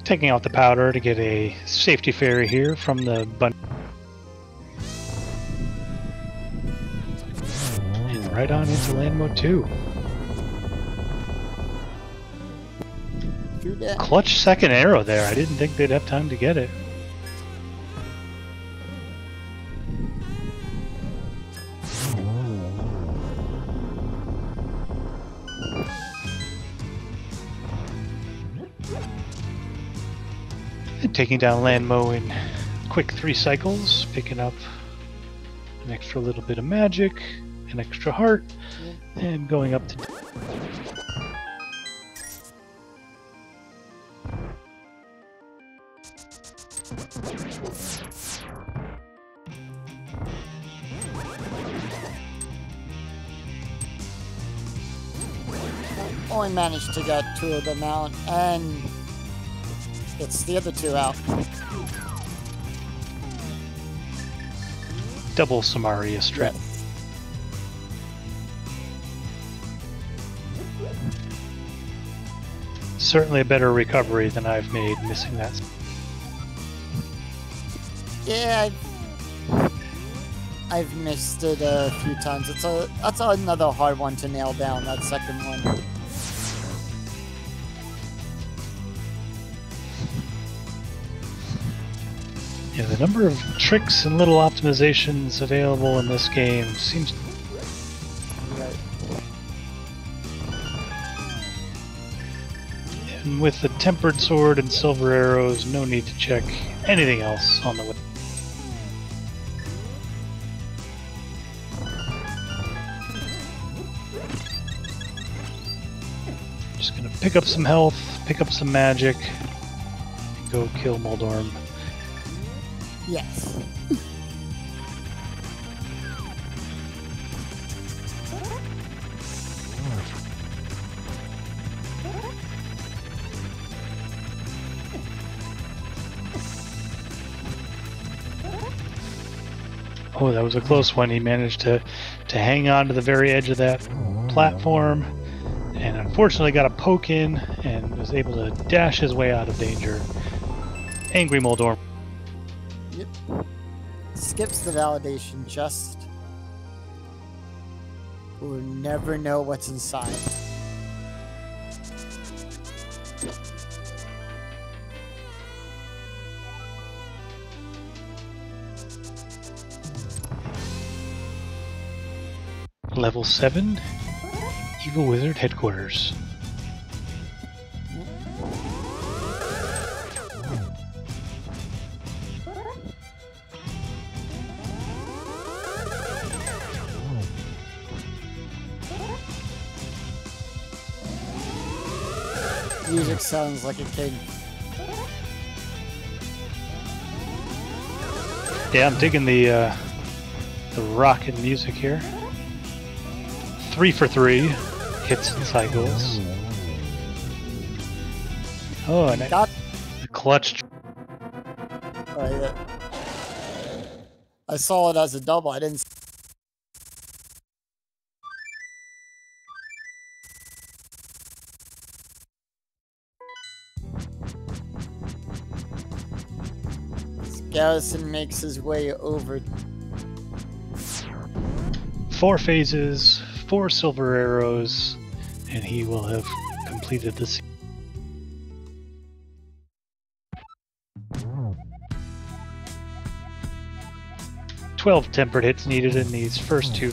Taking out the powder to get a safety fairy here from the bun. And right on into land mode 2. Through that. Clutch second arrow there. I didn't think they'd have time to get it. And taking down Landmo in quick 3 cycles, picking up an extra little bit of magic, an extra heart, and going up to... Only managed to get 2 of them out, and it's the other 2 out. Double Samaria strip. Yes. Certainly a better recovery than I've made missing that. Yeah, I've missed it a few times. That's another hard one to nail down, that second one. Yeah, the number of tricks and little optimizations available in this game seems... Right. And with the tempered sword and silver arrows, no need to check anything else on the way. Just gonna pick up some health, pick up some magic, and go kill Moldorm. Yes. Oh, that was a close one. He managed to hang on to the very edge of that platform, and unfortunately got a poke in and was able to dash his way out of danger. Angry Moldorm. Yep. Skips the validation chest. We'll never know what's inside. Level 7, Evil Wizard Headquarters. Music sounds like a king. Yeah, I'm digging the rocket music here. 3 for 3 hits and cycles. Oh, and Got the clutch. I saw it as a double. I didn't. Garrison makes his way over. 4 phases, 4 silver arrows, and he will have completed the scene. "12 tempered hits needed in these first 2.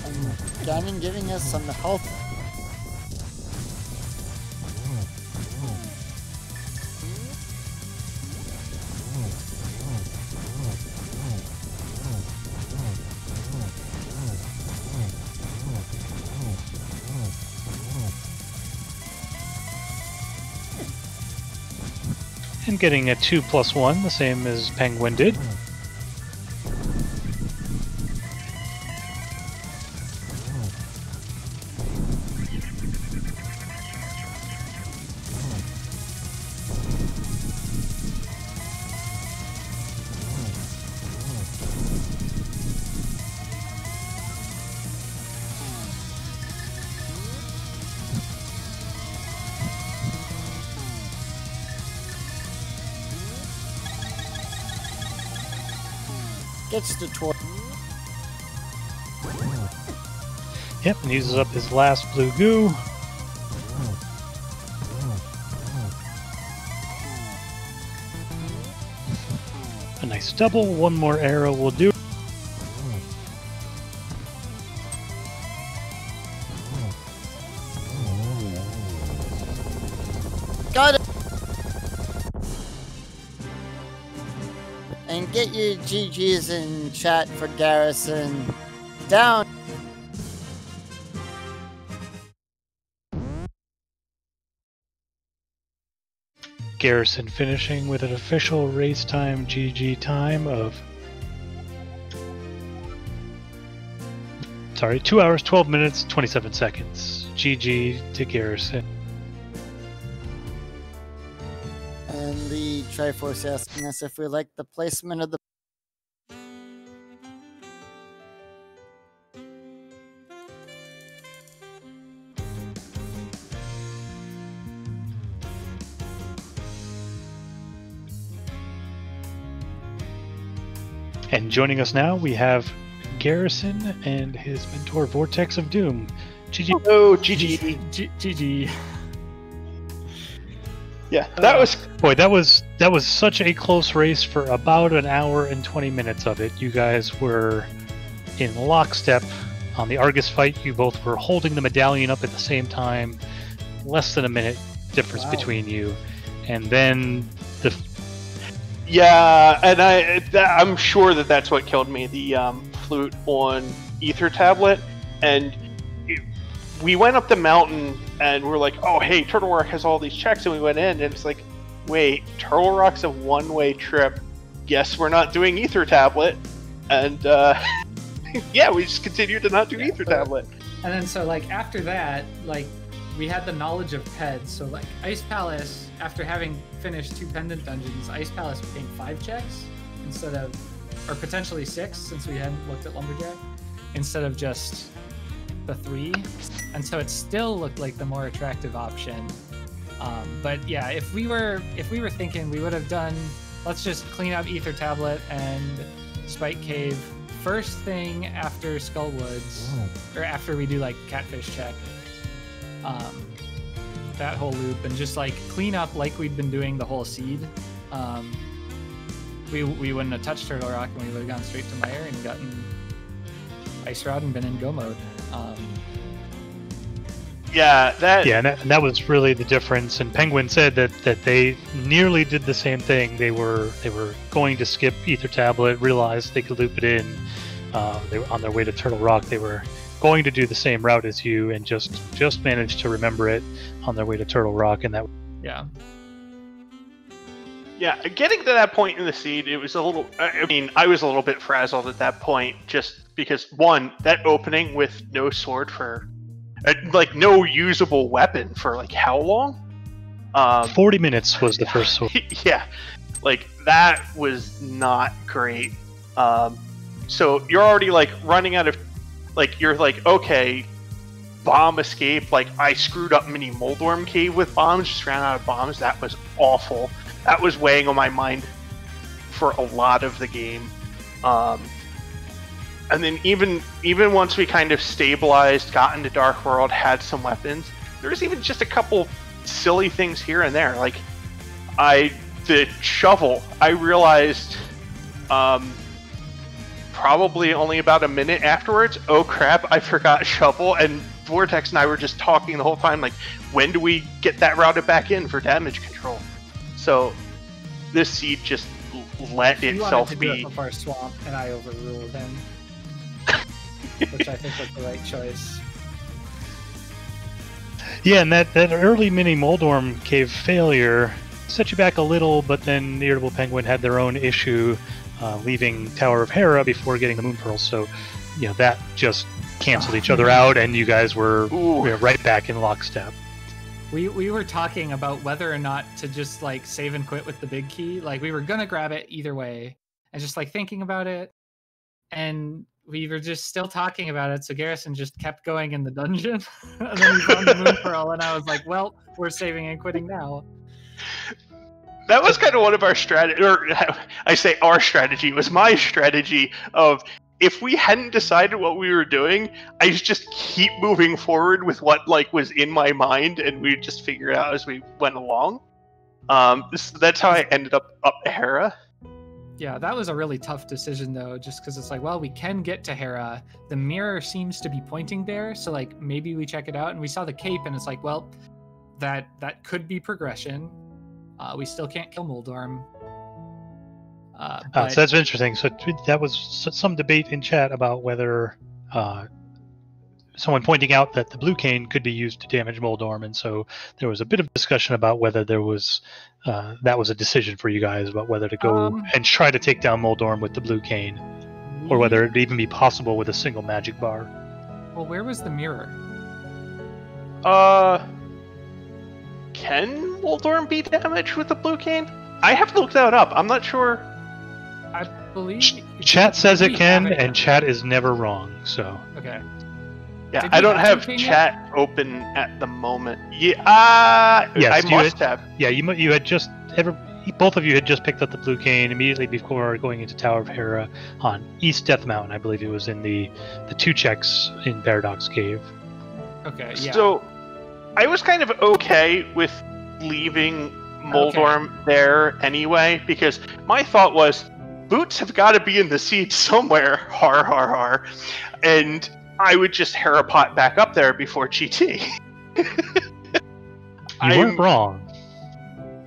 And Ganon giving us some health. And getting a 2+1, the same as Penguin did. Gets to 12. Yep, and uses up his last blue goo. A nice double, 1 more arrow will do. Got it! And get your GGs in chat for Garrison. Down. Garrison finishing with an official race time GG time of 2 hours, 12 minutes, 27 seconds. GG to Garrison. And the Triforce asking us if we like the placement of the. And joining us now, we have Garrison and his mentor, Vortex of Doom. GG. Oh, GG. GG. Yeah, that was... Boy, that was such a close race for about an hour and 20 minutes of it. You guys were in lockstep on the Argus fight. You both were holding the medallion up at the same time. Less than a minute difference between you. And then the... Yeah, and I'm sure that's what killed me, the flute on Ether Tablet. And we went up the mountain and we're like, oh, hey, Turtle Rock has all these checks. And we went in and it's like, wait, Turtle Rock's a one-way trip. Guess we're not doing Ether Tablet. And yeah, we just continued to not do Ether Tablet. And then so like after that, like we had the knowledge of PED. So like Ice Palace, after having finished 2 pendant dungeons, Ice Palace became 5 checks instead of, or potentially 6 since we hadn't looked at Lumberjack, instead of just the 3. And so it still looked like the more attractive option. But yeah, if we were thinking, we would have done, let's just clean up Ether Tablet and Spike Cave first thing after Skullwoods, or after we do like Catfish check. That whole loop, and just like clean up like we'd been doing the whole seed. We wouldn't have touched Turtle Rock, and we would have gone straight to Mire and gotten Ice Rod and been in go mode. Yeah, and that was really the difference. And Penguin said that they nearly did the same thing. They were going to skip Ether Tablet, realized they could loop it in. They were on their way to Turtle Rock. They were going to do the same route as you and just managed to remember it on their way to Turtle Rock, and that. Yeah. Yeah, getting to that point in the seed, it was a little. I mean, I was a little bit frazzled at that point, just because one, that opening with no sword for, like, no usable weapon for like how long? 40 minutes was the first sword. Yeah, like that was not great. So you're already like running out of, like, you're like, okay, bomb escape. Like, I screwed up Mini Moldorm Cave with bombs, just ran out of bombs. That was awful. That was weighing on my mind for a lot of the game. And then even once we kind of stabilized, got into Dark World, had some weapons, there was even just a couple silly things here and there. Like, the shovel, I realized probably only about a minute afterwards, oh crap, I forgot shovel, and Vortex and I were just talking the whole time, like, when do we get that routed back in for damage control? So this seed just let itself he wanted to be. do it before Swamp, and I overruled him, which I think was the right choice. Yeah, and that early Mini Moldorm Cave failure set you back a little, but then the Irritable Penguin had their own issue leaving Tower of Hera before getting the Moon Pearl, so you know that just canceled each other out, and you guys were right back in lockstep. We were talking about whether or not to just like save and quit with the big key. Like, we were gonna grab it either way, and just like thinking about it, and we were just still talking about it. So Garrison just kept going in the dungeon, and then he found the Moon Pearl, and I was like, "Well, we're saving and quitting now." That was kind of one of our strategy, or I say our strategy, it was my strategy of, if we hadn't decided what we were doing, I just keep moving forward with what like was in my mind, and we just figure it out as we went along. That's how I ended up Hera. Yeah, that was a really tough decision though, just because it's like, well, we can get to Hera. The mirror seems to be pointing there, so like maybe we check it out. And we saw the cape, and it's like, well, that could be progression. We still can't kill Moldorm. So that's interesting. So that was some debate in chat about whether someone pointing out that the blue cane could be used to damage Moldorm, and so there was a bit of discussion about whether there was that was a decision for you guys about whether to go and try to take down Moldorm with the blue cane, or whether it'd even be possible with a single magic bar. Well, where was the mirror? Can Moldorm be damaged with the blue cane? I have to look that up. I'm not sure. I believe Chat says it can, and chat is never wrong. So okay. Yeah, I don't have chat open at the moment. Yeah, yes, I must have. Yeah, you had just both of you had just picked up the blue cane immediately before going into Tower of Hera on East Death Mountain. I believe it was in the 2 checks in Paradox Cave. Okay, yeah. So I was kind of okay with leaving Moldorm there anyway, because my thought was, boots have got to be in the seed somewhere, har har har, and I would just Herapot back up there before GT. You weren't wrong.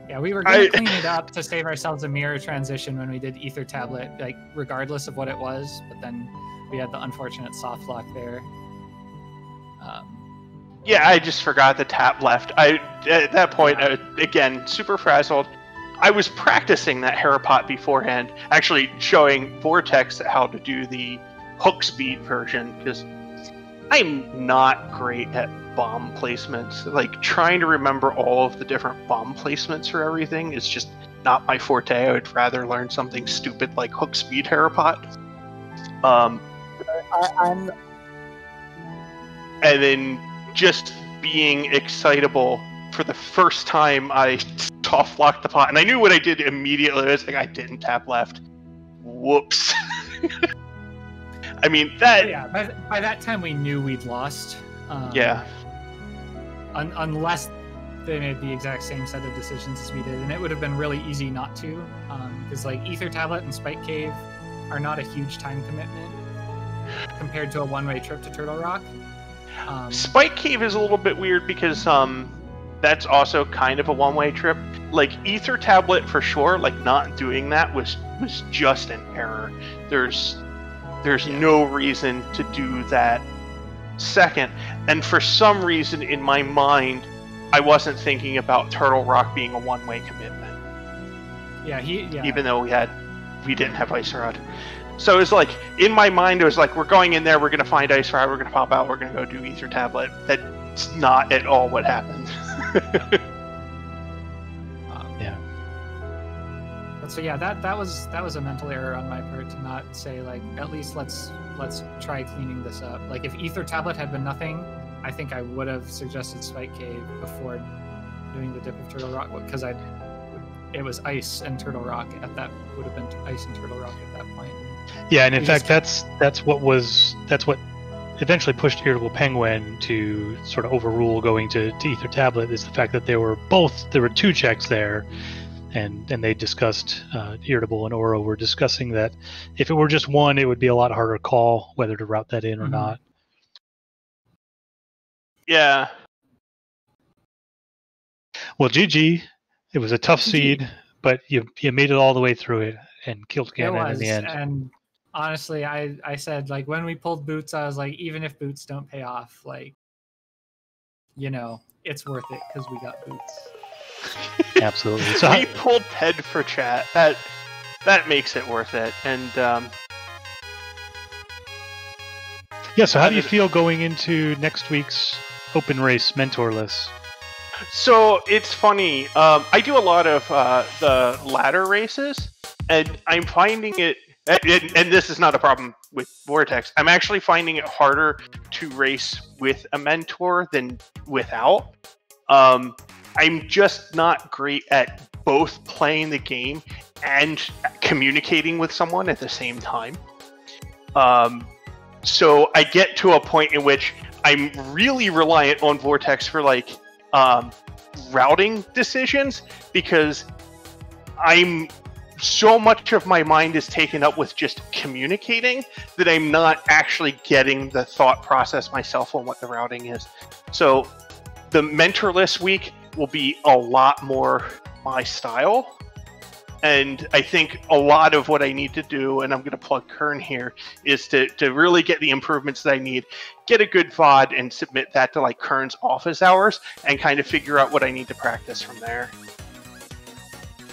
Yeah, we were going to clean it up to save ourselves a mirror transition when we did Ether Tablet, like regardless of what it was, but then we had the unfortunate soft lock there. Yeah, I just forgot the tap left. At that point, again, super frazzled. I was practicing that Herapot beforehand, actually showing Vortex how to do the hook speed version, because I'm not great at bomb placements. Like, trying to remember all of the different bomb placements for everything is just not my forte. I would rather learn something stupid like hook speed Herapot. And then just being excitable for the first time, I soft locked the pot, and I knew what I did immediately. I was like, I didn't tap left. Whoops. I mean, that... Yeah, by that time we knew we'd lost. Yeah. Unless they made the exact same set of decisions as we did, and it would have been really easy not to, because like Ether Tablet and Spike Cave are not a huge time commitment compared to a one-way trip to Turtle Rock. Spike Cave is a little bit weird because that's also kind of a one-way trip. Like, Ether Tablet for sure, like, not doing that was just an error. There's no reason to do that second, and for some reason in my mind, I wasn't thinking about Turtle Rock being a one-way commitment. Yeah, even though we didn't have Ice Rod. So it was like, in my mind, it was like, we're going in there, we're going to find Ice Rod, we're going to pop out, we're going to go do Ether Tablet. That's not at all what happened. Yeah. So yeah, that was a mental error on my part to not say, like, at least let's try cleaning this up. Like, if Ether Tablet had been nothing, I think I would have suggested Spike Cave before doing the dip of Turtle Rock, because it was Ice and Turtle Rock would have been Ice and Turtle Rock at that point. Yeah, and in fact, that's what eventually pushed Irritable Penguin to sort of overrule going to Ether Tablet, is the fact that there were two checks there, and they discussed, Irritable and Oro were discussing that if it were just one, it would be a lot harder to call whether to route that in or not. Yeah. Well, GG. It was a tough seed, but you made it all the way through it and killed Ganon in the end. And honestly, I said, like, when we pulled Boots, I was like, even if Boots don't pay off, like, it's worth it because we got Boots. Absolutely. So we pulled Ted for chat. That makes it worth it. And yeah. So how do you feel going into next week's open race mentorless? So it's funny. I do a lot of the ladder races, and I'm finding it. And this is not a problem with Vortex. I'm actually finding it harder to race with a mentor than without. I'm just not great at both playing the game and communicating with someone at the same time. So I get to a point in which I'm really reliant on Vortex for, like, routing decisions, because so much of my mind is taken up with just communicating that I'm not actually getting the thought process myself on what the routing is. So the mentorless week will be a lot more my style. And I think a lot of what I need to do, and I'm going to plug Kern here, is to really get the improvements that I need, get a good VOD, and submit that to, like, Kern's office hours, and kind of figure out what I need to practice from there.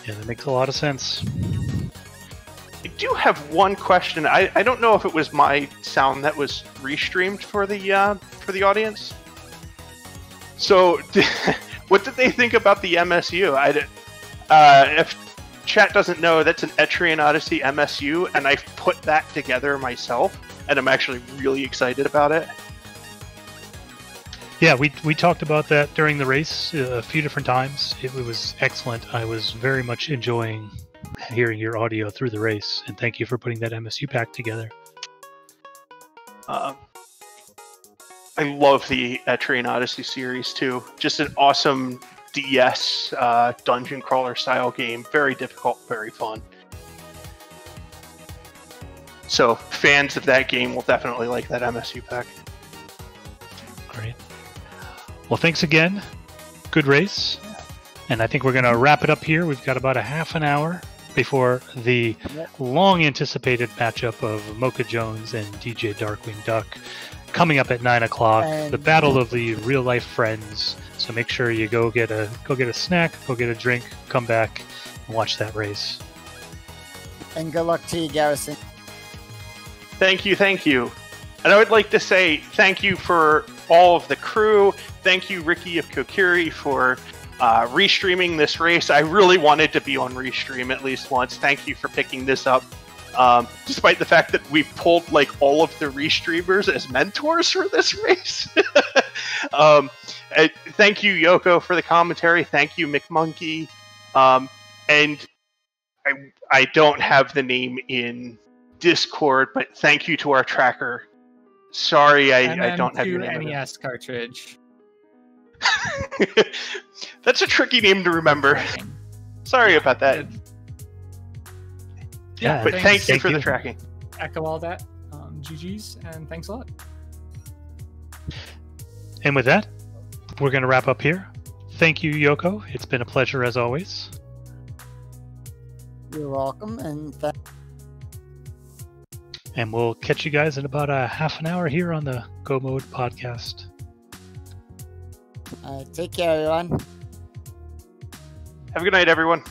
Yeah, that makes a lot of sense. I do have one question. I don't know if it was my sound that was restreamed for the audience. So, what did they think about the MSU? If chat doesn't know, that's an Etrian Odyssey MSU, and I've put that together myself, and I'm actually really excited about it. Yeah, we talked about that during the race a few different times. It was excellent. I was very much enjoying hearing your audio through the race, and thank you for putting that MSU pack together. I love the Etrian Odyssey series too. Just an awesome DS dungeon crawler style game. Very difficult, very fun. So fans of that game will definitely like that MSU pack. Great. Well, thanks again. Good race. And I think we're going to wrap it up here. We've got about a half an hour before the long-anticipated matchup of Mocha Jones and DJ Darkwing Duck coming up at 9 o'clock. The battle of the real-life friends. So make sure you go get a snack, go get a drink, come back, and watch that race. And good luck to you, Garrison. Thank you, thank you. And I would like to say thank you for all of the crew. Thank you, RickyofKokiri, for restreaming this race. I really wanted to be on Restream at least once. Thank you for picking this up. Despite the fact that we pulled, like, all of the Restreamers as mentors for this race. Thank you, Yoko, for the commentary. Thank you, McMonkey. And I don't have the name in Discord, but thank you to our tracker. Sorry, I don't have your name. NES cartridge. That's a tricky name to remember. Sorry about that. Yeah, but thank you for the tracking. Echo all that. GG's, and thanks a lot. And with that, we're going to wrap up here. Thank you, Yoko. It's been a pleasure as always. You're welcome, and And we'll catch you guys in about a half an hour here on the Go Mode podcast. Take care, everyone. Have a good night, everyone.